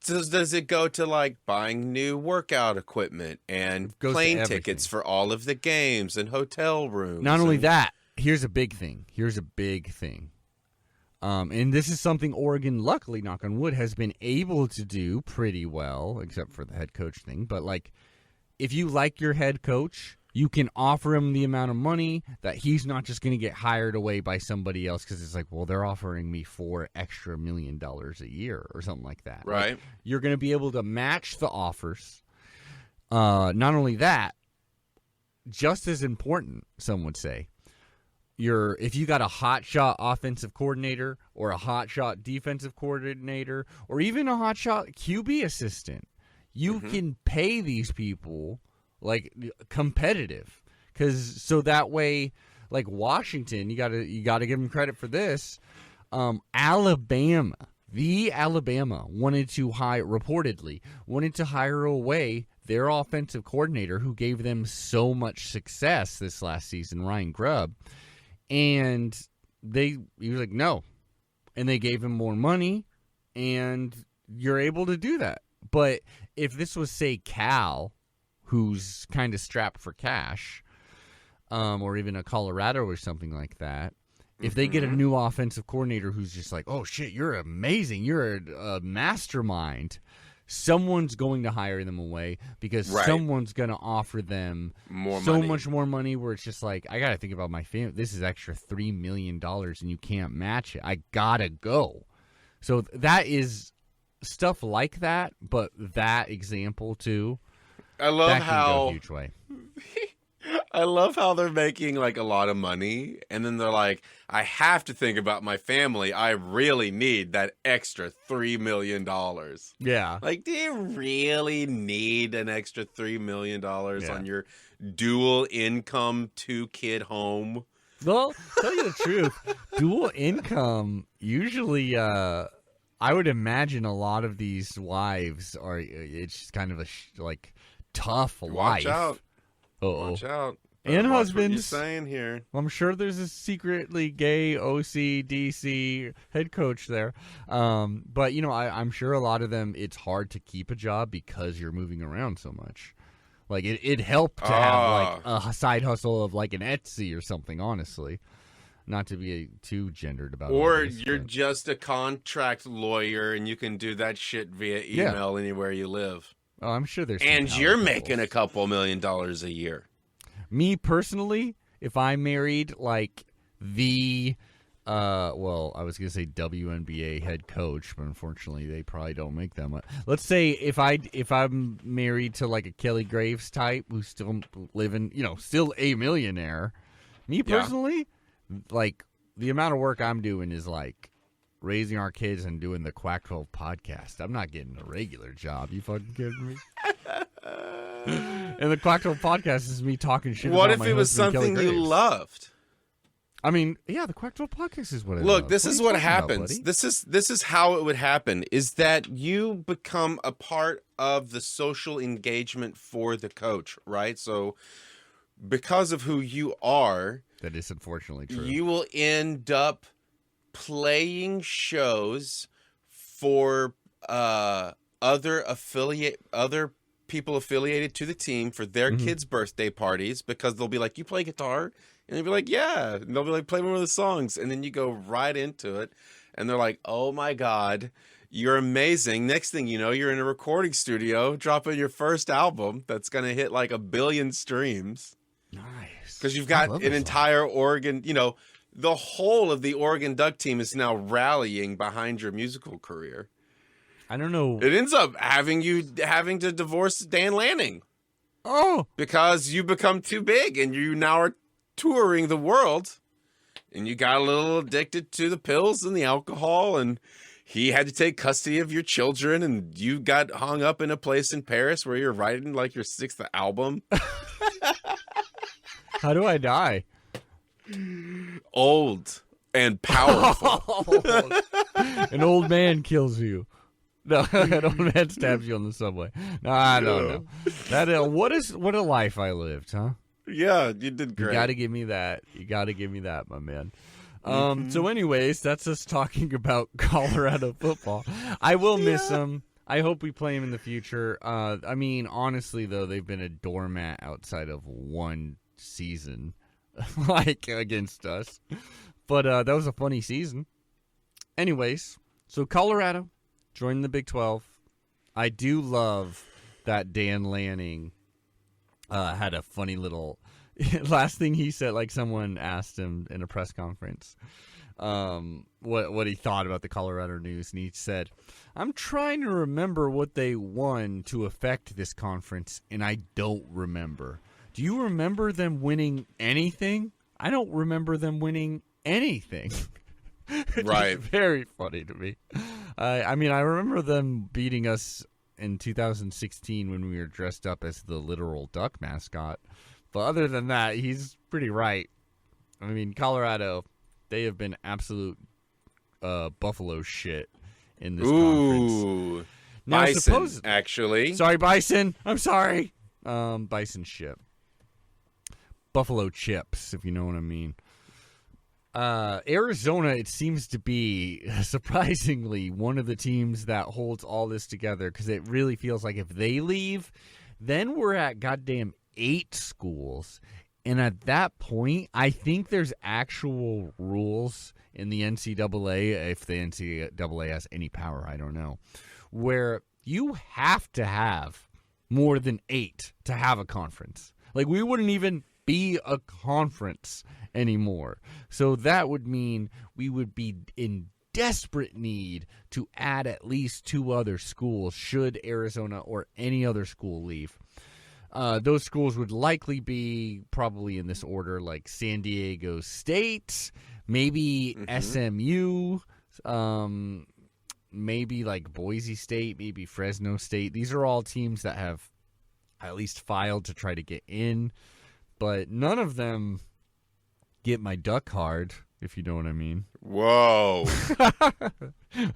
Does it go to like buying new workout equipment and plane tickets for all of the games and hotel rooms? Not only that, here's a big thing. And this is something Oregon, luckily, knock on wood, has been able to do pretty well, except for the head coach thing. But, like, if you like your head coach, you can offer him the amount of money that he's not just going to get hired away by somebody else because it's like, well, they're offering me $4 extra million a year or something like that. Right. Like, you're going to be able to match the offers. Not only that, just as important, some would say, if you got a hotshot offensive coordinator or a hotshot defensive coordinator or even a hotshot QB assistant, you can pay these people like competitive, so that way, like Washington, you got to give them credit for this. Alabama reportedly wanted to hire away their offensive coordinator who gave them so much success this last season, Ryan Grubb. And he was like, no. And they gave him more money, and you're able to do that. But if this was, say, Cal, who's kind of strapped for cash, or even a Colorado or something like that, if they get a new offensive coordinator who's just like, oh, shit, you're amazing, you're a mastermind, someone's going to hire them away because someone's going to offer them much more money where it's just like, I got to think about my family. This is extra $3 million and you can't match it. I got to go. So that is stuff like that, but that example too. I love that can how go a huge way. I love how they're making like a lot of money and then they're like, I have to think about my family. I really need that extra $3 million. Yeah. Like, do you really need an extra $3 million on your dual income 2-kid home? Well, tell you the truth, dual income usually, I would imagine a lot of these wives it's just kind of a tough life. Watch out. Uh-oh. Watch out. And watch husbands. what you're saying here. I'm sure there's a secretly gay OC, DC head coach there. But, I'm sure a lot of them, it's hard to keep a job because you're moving around so much. Like, it helped to have, a side hustle of, an Etsy or something, honestly. Not to be too gendered about it. Or you're just a contract lawyer and you can do that shit via email anywhere you live. Oh, I'm sure there's and you're making a couple $1 million a year. Me personally, if I married the I was gonna say WNBA head coach, but unfortunately they probably don't make that much. Let's say if I'm married to a Kelly Graves type who's still living, still a millionaire. Me personally, the amount of work I'm doing is raising our kids and doing the Quack-12 podcast. I'm not getting a regular job. You fucking kidding me? And the Quack-12 podcast is me talking shit what about if my it was husband, something Kelly you Graves. loved? I mean, yeah, the Quack-12 podcast is what I Look, love. this is what happens. happens. This is how it would happen, is that you become a part of the social engagement for the coach, right? So because of who you are, that is unfortunately true. You will end up playing shows for other people affiliated to the team for their kids' birthday parties, because they'll be like, you play guitar? And they'll be like, yeah. And they'll be like, play one of the songs. And then you go right into it. And they're like, oh my God, you're amazing. Next thing you know, you're in a recording studio dropping your first album that's going to hit 1 billion streams. Nice. Because you've got an entire Oregon, the whole of the Oregon Duck team is now rallying behind your musical career. I don't know. It ends up having to divorce Dan Lanning. Oh. Because you become too big and you now are touring the world and you got a little addicted to the pills and the alcohol, and he had to take custody of your children, and you got hung up in a place in Paris where you're writing your 6th album. How do I die? Old and powerful. An old man kills you. No, an old man stabs you on the subway. No, I don't know. That what a life I lived, huh? Yeah, you did great. You got to give me that. My man. So anyways, that's us talking about Colorado football. I will miss them. I hope we play them in the future. I mean, honestly, though, they've been a doormat outside of one season, against us. But that was a funny season. Anyways, so Colorado joined the Big 12. I do love that Dan Lanning had a funny little last thing he said. Someone asked him in a press conference what he thought about the Colorado news, and he said, I'm trying to remember what they won to affect this conference, and I don't remember. Do you remember them winning anything? I don't remember them winning anything. Right. Very funny to me. I mean, I remember them beating us in 2016 when we were dressed up as the literal duck mascot. But other than that, he's pretty right. I mean, Colorado, they have been absolute buffalo shit in this conference. Now, Bison, actually. Sorry, Bison. I'm sorry. Bison shit. Buffalo chips, if you know what I mean. Arizona, it seems to be surprisingly one of the teams that holds all this together, because it really feels like if they leave, then we're at goddamn 8 schools. And at that point, I think there's actual rules in the NCAA, if the NCAA has any power, I don't know, where you have to have more than 8 to have a conference. Like, we wouldn't even be a conference anymore. So that would mean we would be in desperate need to add at least 2 other schools should Arizona or any other school leave. Those schools would likely be probably in this order, like San Diego State, maybe SMU, maybe like Boise State, maybe Fresno State. These are all teams that have at least filed to try to get in, but none of them get my duck card, if you know what I mean. Whoa.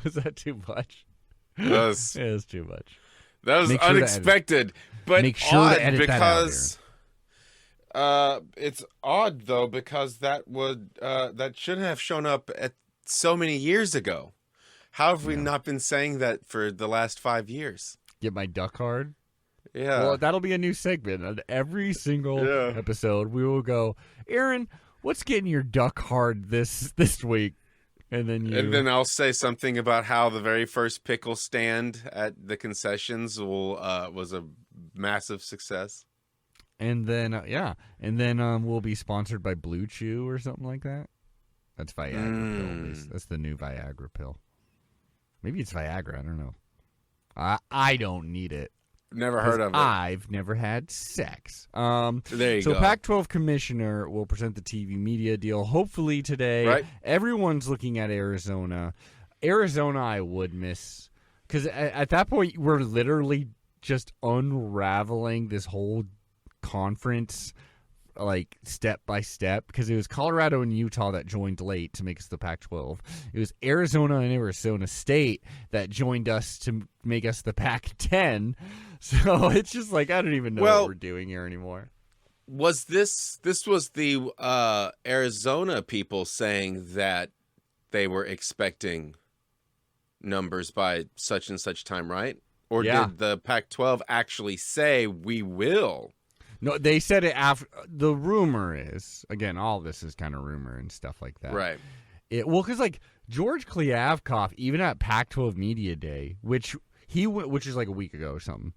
Was that too much? It was too much. That was unexpected, but make sure odd to edit because that out, it's odd though, because that should have shown up at so many years ago. How have we not been saying that for the last 5 years? Get my duck card? Yeah. Well, that'll be a new segment. On every single episode, we will go, Aaron, what's getting your duck hard this week? And then I'll say something about how the very first pickle stand at the concessions was a massive success. And then we'll be sponsored by Blue Chew or something like that. That's Viagra pill. That's the new Viagra pill. Maybe it's Viagra. I don't know. I don't need it. Never heard of it. I've never had sex. There you go. So Pac-12 commissioner will present the TV media deal hopefully today. Right. Everyone's looking at Arizona. Arizona I would miss, because at that point we're literally just unraveling this whole conference like step by step, because it was Colorado and Utah that joined late to make us the Pac-12. It was Arizona and Arizona State that joined us to make us the Pac-10. So it's just like, I don't even know what we're doing here anymore. Was this was the Arizona people saying that they were expecting numbers by such and such time, right? Or did the Pac-12 actually say we will? No, they said it after. The rumor is, again, all this is kind of rumor and stuff like that. Right. Because like George Kliavkoff, even at Pac-12 Media Day, which is like a week ago or something,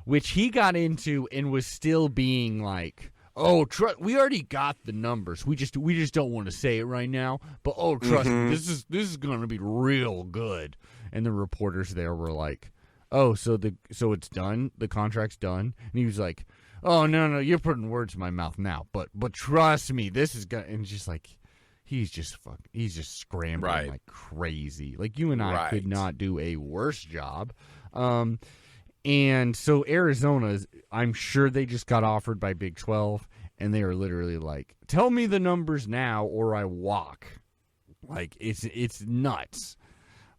which he got into and was still being like, "Oh, we already got the numbers. We just don't want to say it right now. But trust me, this is going to be real good." And the reporters there were like, "Oh, so it's done. The contract's done." And he was like, "Oh, no, you're putting words in my mouth now, but trust me, this is gonna," and just like, he's just scrambling like crazy. Like, you and I could not do a worse job. And so Arizona's, I'm sure they just got offered by Big 12, and they are literally like, "Tell me the numbers now or I walk." Like, it's nuts.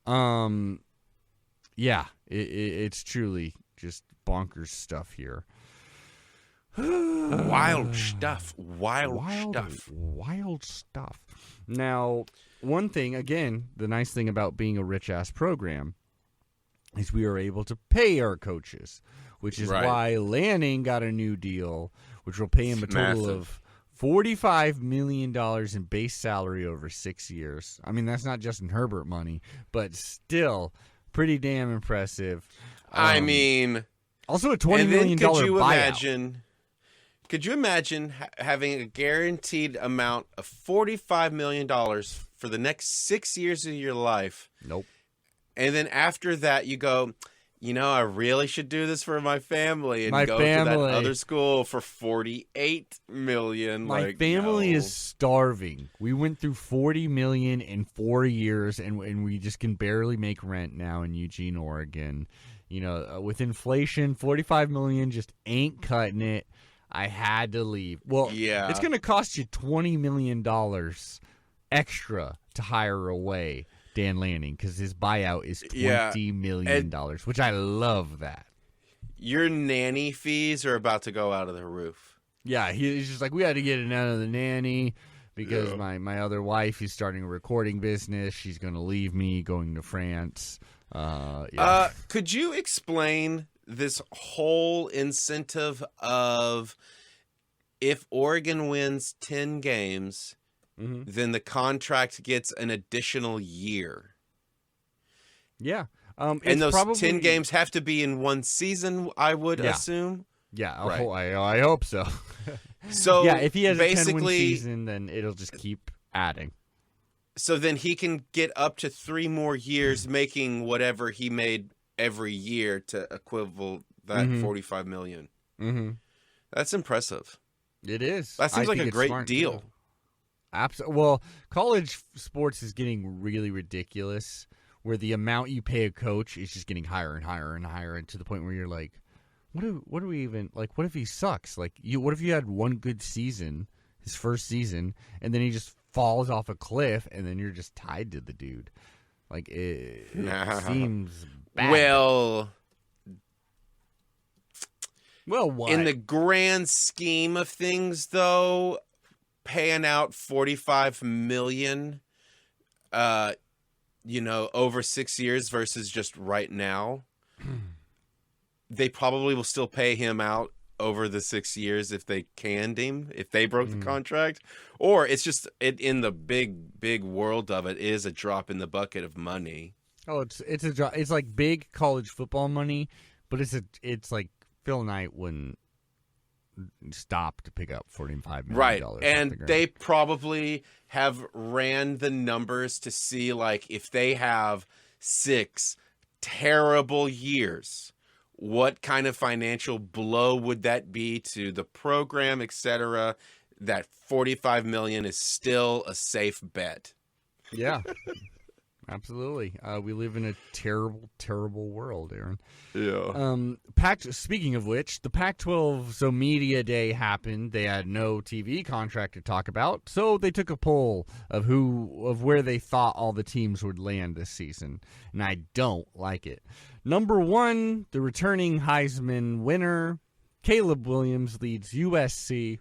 Yeah, it's truly just bonkers stuff here. Wild stuff. Wild stuff. Now, one thing, again, the nice thing about being a rich-ass program is we are able to pay our coaches, which is why Lanning got a new deal, which will pay him a total of $45 million in base salary over 6 years. I mean, that's not Justin Herbert money, but still pretty damn impressive. I mean, also a $20 million buyout. Could you imagine having a guaranteed amount of $45 million for the next 6 years of your life? Nope. And then after that, you go, I really should do this for my family and go to that other school for $48 million. My family is starving. We went through $40 million in 4 years, and we just can barely make rent now in Eugene, Oregon. With inflation, $45 million just ain't cutting it. I had to leave. Well, it's going to cost you $20 million extra to hire away Dan Lanning, because his buyout is $20 million, which I love that. Your nanny fees are about to go out of the roof. Yeah, he's just like, we had to get it out of the nanny. because my other wife is starting a recording business. She's going to leave me, going to France. Could you explain this whole incentive of if Oregon wins 10 games, then the contract gets an additional year? Yeah. And those 10 games have to be in one season, I would assume? Yeah, right. I hope so. So yeah, if he has a basically 10-win season, then it'll just keep adding. So then he can get up to 3 more years making whatever he made every year to equivalent that $45 million. Mm-hmm. That's impressive. It is. That seems like a great deal. Absolutely. Well, college sports is getting really ridiculous, where the amount you pay a coach is just getting higher and higher and higher, and to the point where you're like, what do we even like? What if he sucks? Like, what if you had one good season, his first season, and then he just falls off a cliff, and then you're just tied to the dude? Like, it seems bad. Well, what? In the grand scheme of things, though, paying out $45 million, over 6 years versus just right now, they probably will still pay him out over the 6 years if they canned him, if they broke the contract. Or it's just in the big world of it is a drop in the bucket of money. Oh, it's a drop. It's like big college football money, but it's like Phil Knight wouldn't stop to pick up $45 million. Right. And they probably have ran the numbers to see, like, if they have 6 terrible years, what kind of financial blow would that be to the program, etc.? That $45 million is still a safe bet. Yeah, absolutely. We live in a terrible, terrible world, Aaron. Yeah. Speaking of which, the Pac-12, so media day happened. They had no TV contract to talk about, so they took a poll of where they thought all the teams would land this season, and I don't like it. Number 1, the returning Heisman winner, Caleb Williams, leads USC.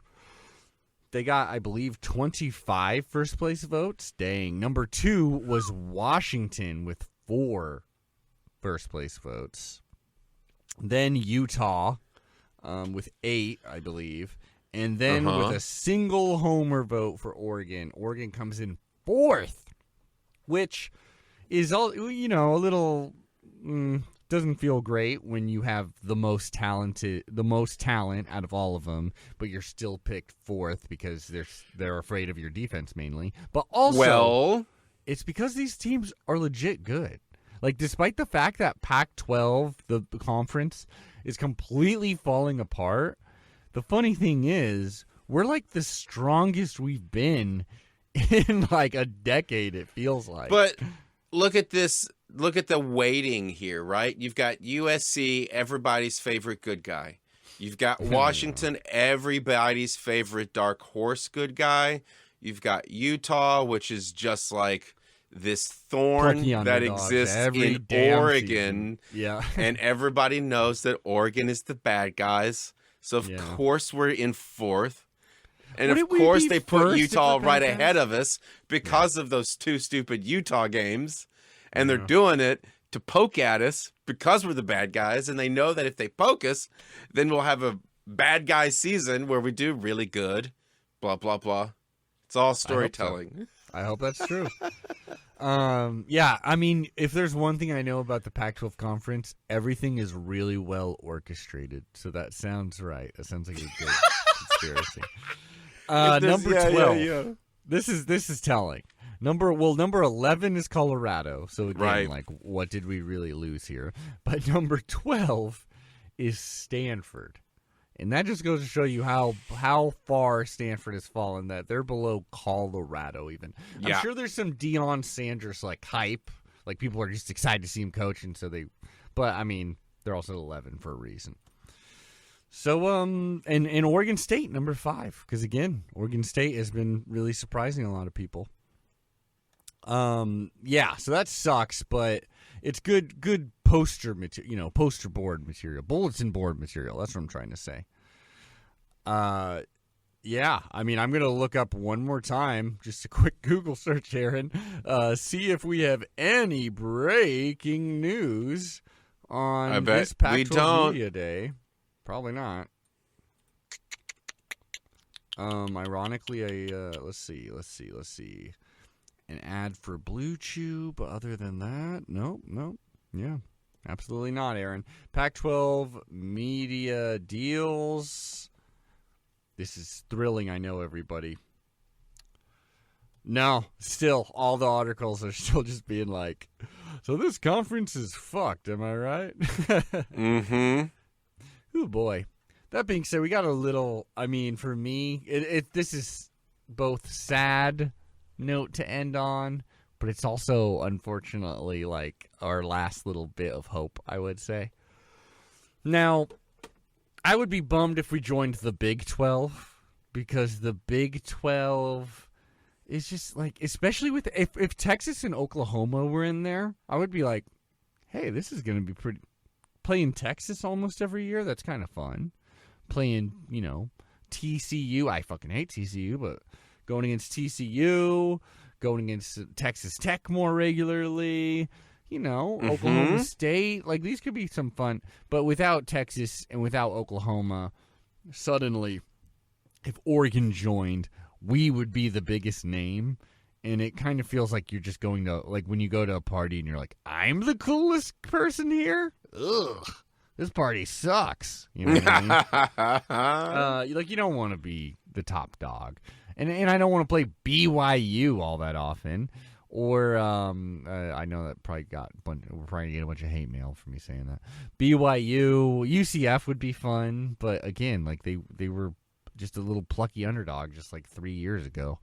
They got, I believe, 25 first-place votes. Dang. Number 2 was Washington with 4 first-place votes. Then Utah with 8, I believe. And then with a single homer vote for Oregon. Oregon comes in 4th, which is a little doesn't feel great when you have the most talent out of all of them, but you're still picked 4th because they're afraid of your defense mainly. But also, it's because these teams are legit good. Like, despite the fact that Pac-12, the conference, is completely falling apart, the funny thing is, we're like the strongest we've been in like a decade, it feels like. But look at this. Look at the weighting here, right? You've got USC, everybody's favorite good guy. You've got Washington, everybody's favorite dark horse good guy. You've got Utah, which is just like this thorn that exists in Oregon. Yeah. And everybody knows that Oregon is the bad guys. So, of course, we're in 4th. And, of course, they put Utah right ahead of us because of those 2 stupid Utah games. And they're doing it to poke at us because we're the bad guys. And they know that if they poke us, then we'll have a bad guy season where we do really good. Blah, blah, blah. It's all storytelling. I hope that's true. Yeah, I mean, if there's one thing I know about the Pac-12 conference, everything is really well orchestrated. So that sounds right. That sounds like a good conspiracy. Number 12. Yeah. This is telling. Number 11 is Colorado. So again, like, what did we really lose here? But number 12 is Stanford. And that just goes to show you how far Stanford has fallen, that they're below Colorado even. I'm sure there's some Deion Sanders like hype. Like, people are just excited to see him coach, and so but I mean, they're also 11 for a reason. So and Oregon State number 5, because again, Oregon State has been really surprising a lot of people. Yeah, so that sucks, but it's good poster material, poster board material, bulletin board material. That's what I'm trying to say. Yeah, I mean, I'm going to look up one more time, just a quick Google search, Aaron, see if we have any breaking news on this Pac-12 Media Day. Probably not. Ironically, let's see. An ad for Blue Chew, but other than that, nope. Yeah, absolutely not, Aaron. Pac-12 Media deals. This is thrilling, I know, everybody. No, still, all the articles are still just being like, so this conference is fucked, am I right? Mm-hmm. Oh, boy. That being said, we got a little, I mean, for me, this is both sad note to end on, but it's also, unfortunately, like our last little bit of hope, I would say. Now, I would be bummed if we joined the Big 12, because the Big 12 is just like, especially with if Texas and Oklahoma were in there, I would be like, hey, this is going to be pretty. Playing Texas almost every year, that's kind of fun. Playing, TCU, I fucking hate TCU, but going against TCU, going against Texas Tech more regularly. Oklahoma State. Like, these could be some fun. But without Texas and without Oklahoma, suddenly, if Oregon joined, we would be the biggest name. And it kind of feels like you're just going to, like, when you go to a party and you're like, I'm the coolest person here? Ugh. This party sucks. You know what I mean? You don't want to be the top dog. And I don't want to play BYU all that often. Or I know that probably we're probably going to get a bunch of hate mail for me saying that. BYU, UCF would be fun, but again, like they were just a little plucky underdog just like 3 years ago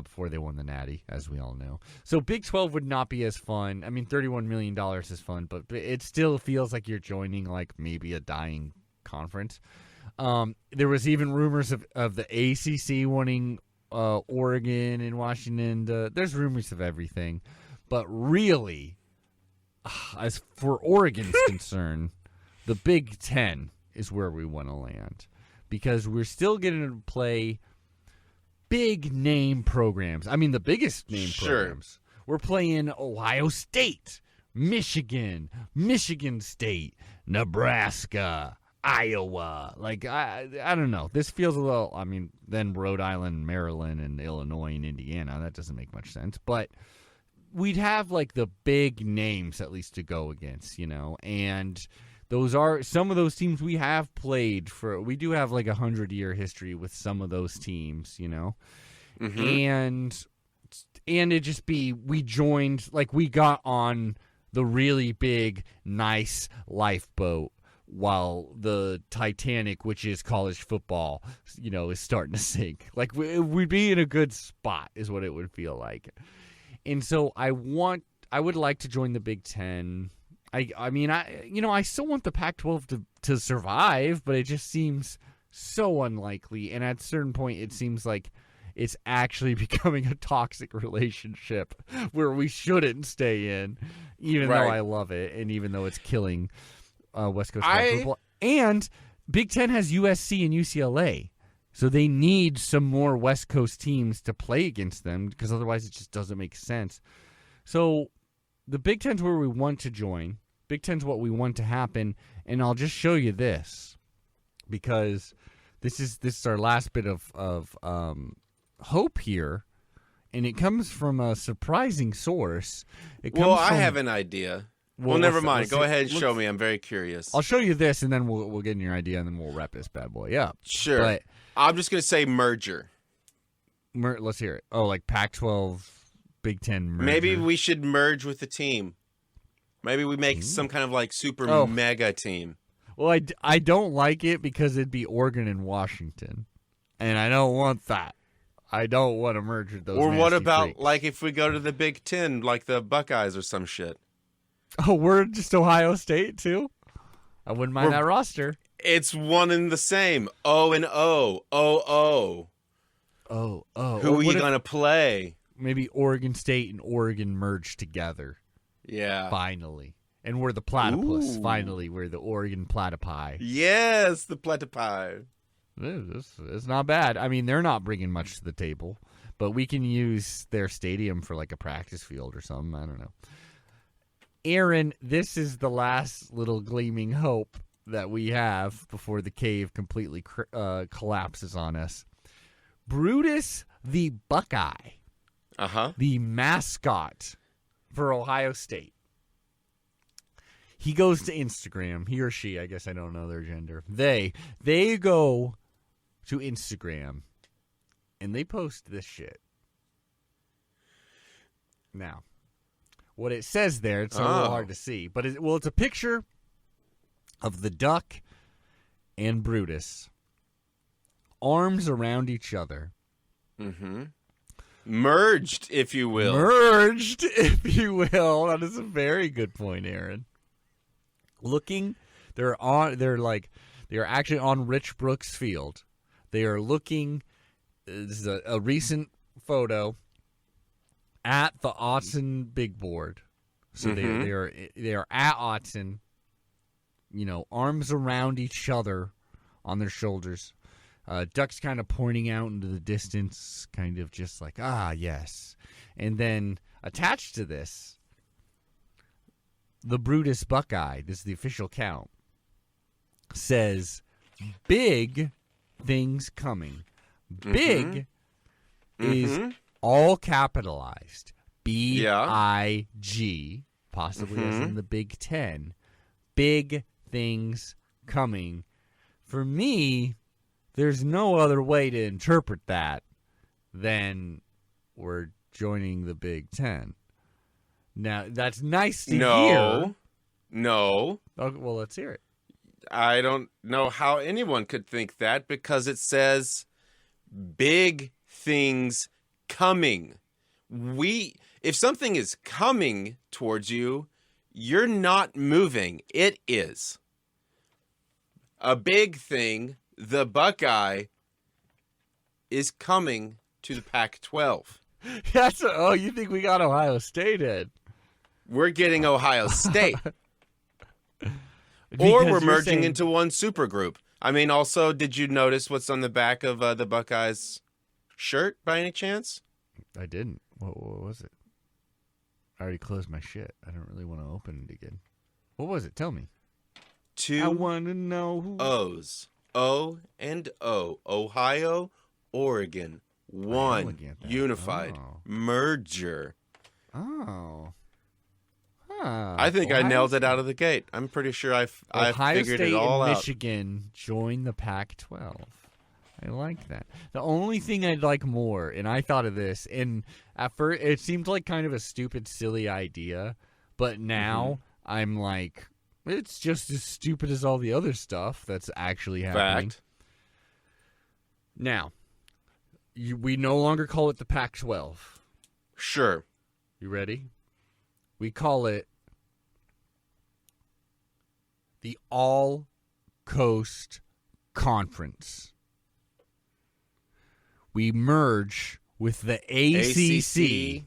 before they won the Natty, as we all know. So Big 12 would not be as fun. I mean, $31 million is fun, but it still feels like you're joining like maybe a dying conference. There was even rumors of the ACC wanting Oregon and Washington. There's rumors of everything, but really, as for Oregon's concerned, the Big 10 is where we want to land, because we're still getting to play big name programs. I mean, the biggest name programs. We're playing Ohio State, Michigan State, Nebraska, Iowa. Like, I don't know. This feels a little, I mean, then Rhode Island, Maryland, and Illinois and Indiana. That doesn't make much sense. But we'd have, like, the big names at least to go against, and those are some of those teams we have played for. We do have like 100-year history with some of those teams, and it just be we joined, like, we got on the really big, nice lifeboat while the Titanic, which is college football, is starting to sink. Like, we'd be in a good spot, is what it would feel like. And so I would like to join the Big Ten. I mean, I still want the Pac-12 to survive, but it just seems so unlikely. And at a certain point, it seems like it's actually becoming a toxic relationship where we shouldn't stay in, even though I love it, and even though it's killing West Coast football. And Big Ten has USC and UCLA, so they need some more West Coast teams to play against them, because otherwise it just doesn't make sense. So the Big Ten's where we want to join. Big Ten's what we want to happen, and I'll just show you this, because this is our last bit of hope here, and it comes from a surprising source. I have an idea. Well, never mind. Go ahead and show me. I'm very curious. I'll show you this, and then we'll get in your idea, and then we'll wrap this bad boy up. Sure. But I'm just going to say merger. Let's hear it. Oh, like Pac-12, Big Ten merger. Maybe we should merge with the team. Maybe we make some kind of like super mega team. Well, I don't like it because it'd be Oregon and Washington, and I don't want that. I don't want to merge with those. Or what about freaks. Like if we go to the Big Ten, like the Buckeyes or some shit? Oh, we're just Ohio State too? I wouldn't mind that roster. It's one and the same. O and O. O. Who are you going to play? Maybe Oregon State and Oregon merge together. Yeah. Finally. And we're the platypus. Ooh. Finally, we're the Oregon platypi. Yes, the platypi. It's not bad. I mean, they're not bringing much to the table, but we can use their stadium for like a practice field or something. I don't know. Aaron, this is the last little gleaming hope that we have before the cave completely collapses on us. Brutus the Buckeye, the mascot for Ohio State. He goes to Instagram. He or she, I guess I don't know their gender. They go to Instagram, and they post this shit. Now, what it says there, it's a little hard to see, but it's a picture of the duck and Brutus, arms around each other. Mm-hmm. Merged, if you will. That is a very good point, Aaron. They're actually on Rich Brooks Field. They are looking. This is a recent photo at the Autzen big board. So they are at Autzen. Arms around each other on their shoulders. Duck's kind of pointing out into the distance, kind of just like, yes. And then attached to this, the Brutus Buckeye, this is the official count, says, big things coming. Big is all capitalized. B-I-G, possibly as in the Big Ten. Big things coming. For me, there's no other way to interpret that than we're joining the Big Ten. Now, that's nice to hear. No. Okay, well, let's hear it. I don't know how anyone could think that because it says big things coming. If something is coming towards you, you're not moving. It is. A big thing, the Buckeye, is coming to the Pac-12. You think we got Ohio State in? We're getting Ohio State. Or we're merging into one supergroup. I mean, also, did you notice what's on the back of the Buckeyes shirt by any chance? I didn't. What was it? I already closed my shit. I don't really want to open it again. What was it? Tell me. I want to know. O's. O and O. Ohio, Oregon. One. Unified. Merger. Oh. I think I nailed it out of the gate. I'm pretty sure I figured it all out. Ohio State and Michigan join the Pac-12. I like that. The only thing I'd like more, and I thought of this, and at first it seemed like kind of a stupid, silly idea, but now I'm like, it's just as stupid as all the other stuff that's actually happening. Fact. Now, we no longer call it the Pac-12. Sure. You ready? We call it the All-Coast Conference. We merge with the ACC.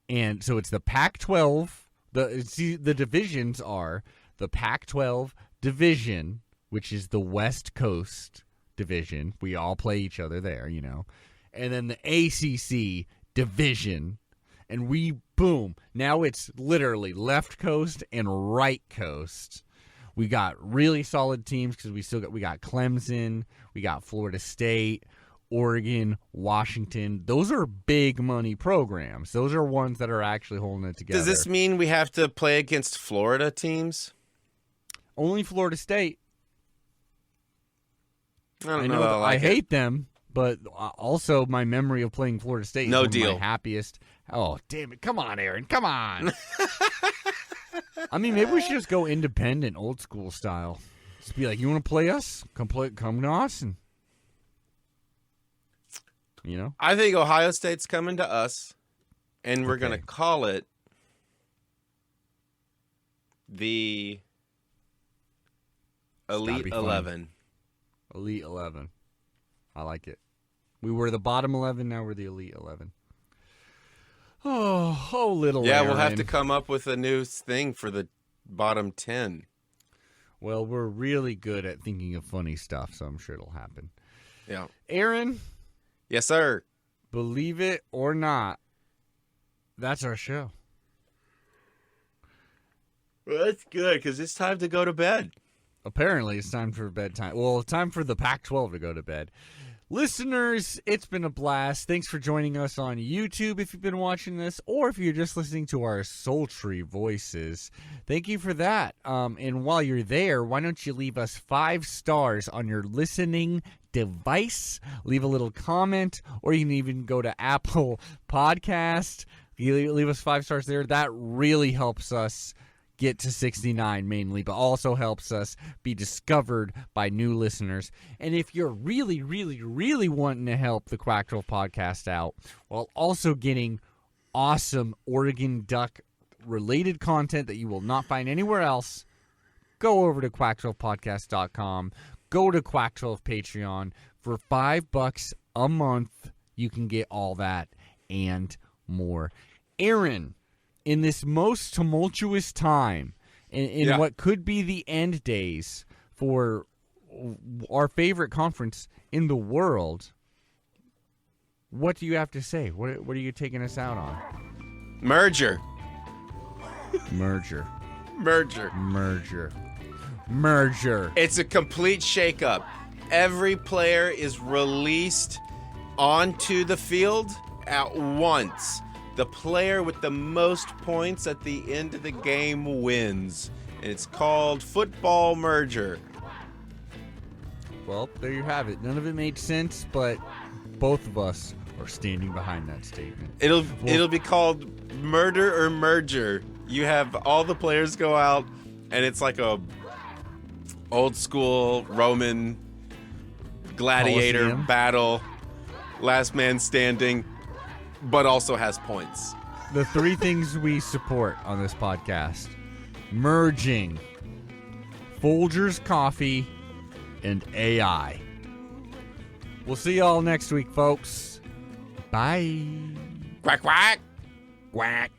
And so it's the Pac-12. The divisions are the Pac-12 division, which is the West Coast division. We all play each other there, And then the ACC division. And boom, now it's literally left coast and right coast. We got really solid teams because we got Clemson, we got Florida State, Oregon, Washington. Those are big money programs. Those are ones that are actually holding it together. Does this mean we have to play against Florida teams? Only Florida State. I know I hate them, but also my memory of playing Florida State is one of my happiest. Oh, damn it. Come on, Aaron. Come on. I mean, maybe we should just go independent, old school style. Just be like, you want to play us? Come to Austin. I think Ohio State's coming to us, and we're going to call it the Elite 11. Elite 11. I like it. We were the bottom 11, now we're the Elite 11. Oh, little Aaron. We'll have to come up with a new thing for the bottom 10. Well, we're really good at thinking of funny stuff, so I'm sure it'll happen. Yeah. Aaron? Yes, sir. Believe it or not, that's our show. Well, that's good, because it's time to go to bed. Apparently, it's time for bedtime. Well, it's time for the Pac-12 to go to bed. Listeners, it's been a blast. Thanks for joining us on YouTube if you've been watching this, or if you're just listening to our sultry voices. Thank you for that. And while you're there, why don't you leave us 5 stars on your listening device? Leave a little comment, or you can even go to Apple Podcast. You leave us 5 stars there. That really helps us get to 69 mainly, but also helps us be discovered by new listeners. And if you're really, really, really wanting to help the Quack-12 podcast out while also getting awesome Oregon Duck related content that you will not find anywhere else, go over to quack12podcast.com. Go to Quack-12 Patreon. For $5 a month, you can get all that and more. Aaron, in this most tumultuous time, in what could be the end days for our favorite conference in the world, what do you have to say? What are you taking us out on? Merger. Merger. It's a complete shakeup. Every player is released onto the field at once. The player with the most points at the end of the game wins. And it's called football merger. Well, there you have it. None of it made sense, but both of us are standing behind that statement. It'll be called murder or merger. You have all the players go out, and it's like a old school Roman gladiator Colosseum battle, last man standing, but also has points. The 3 things we support on this podcast: merging, Folgers Coffee, and AI. We'll see y'all next week, folks. Bye. Quack, quack. Quack.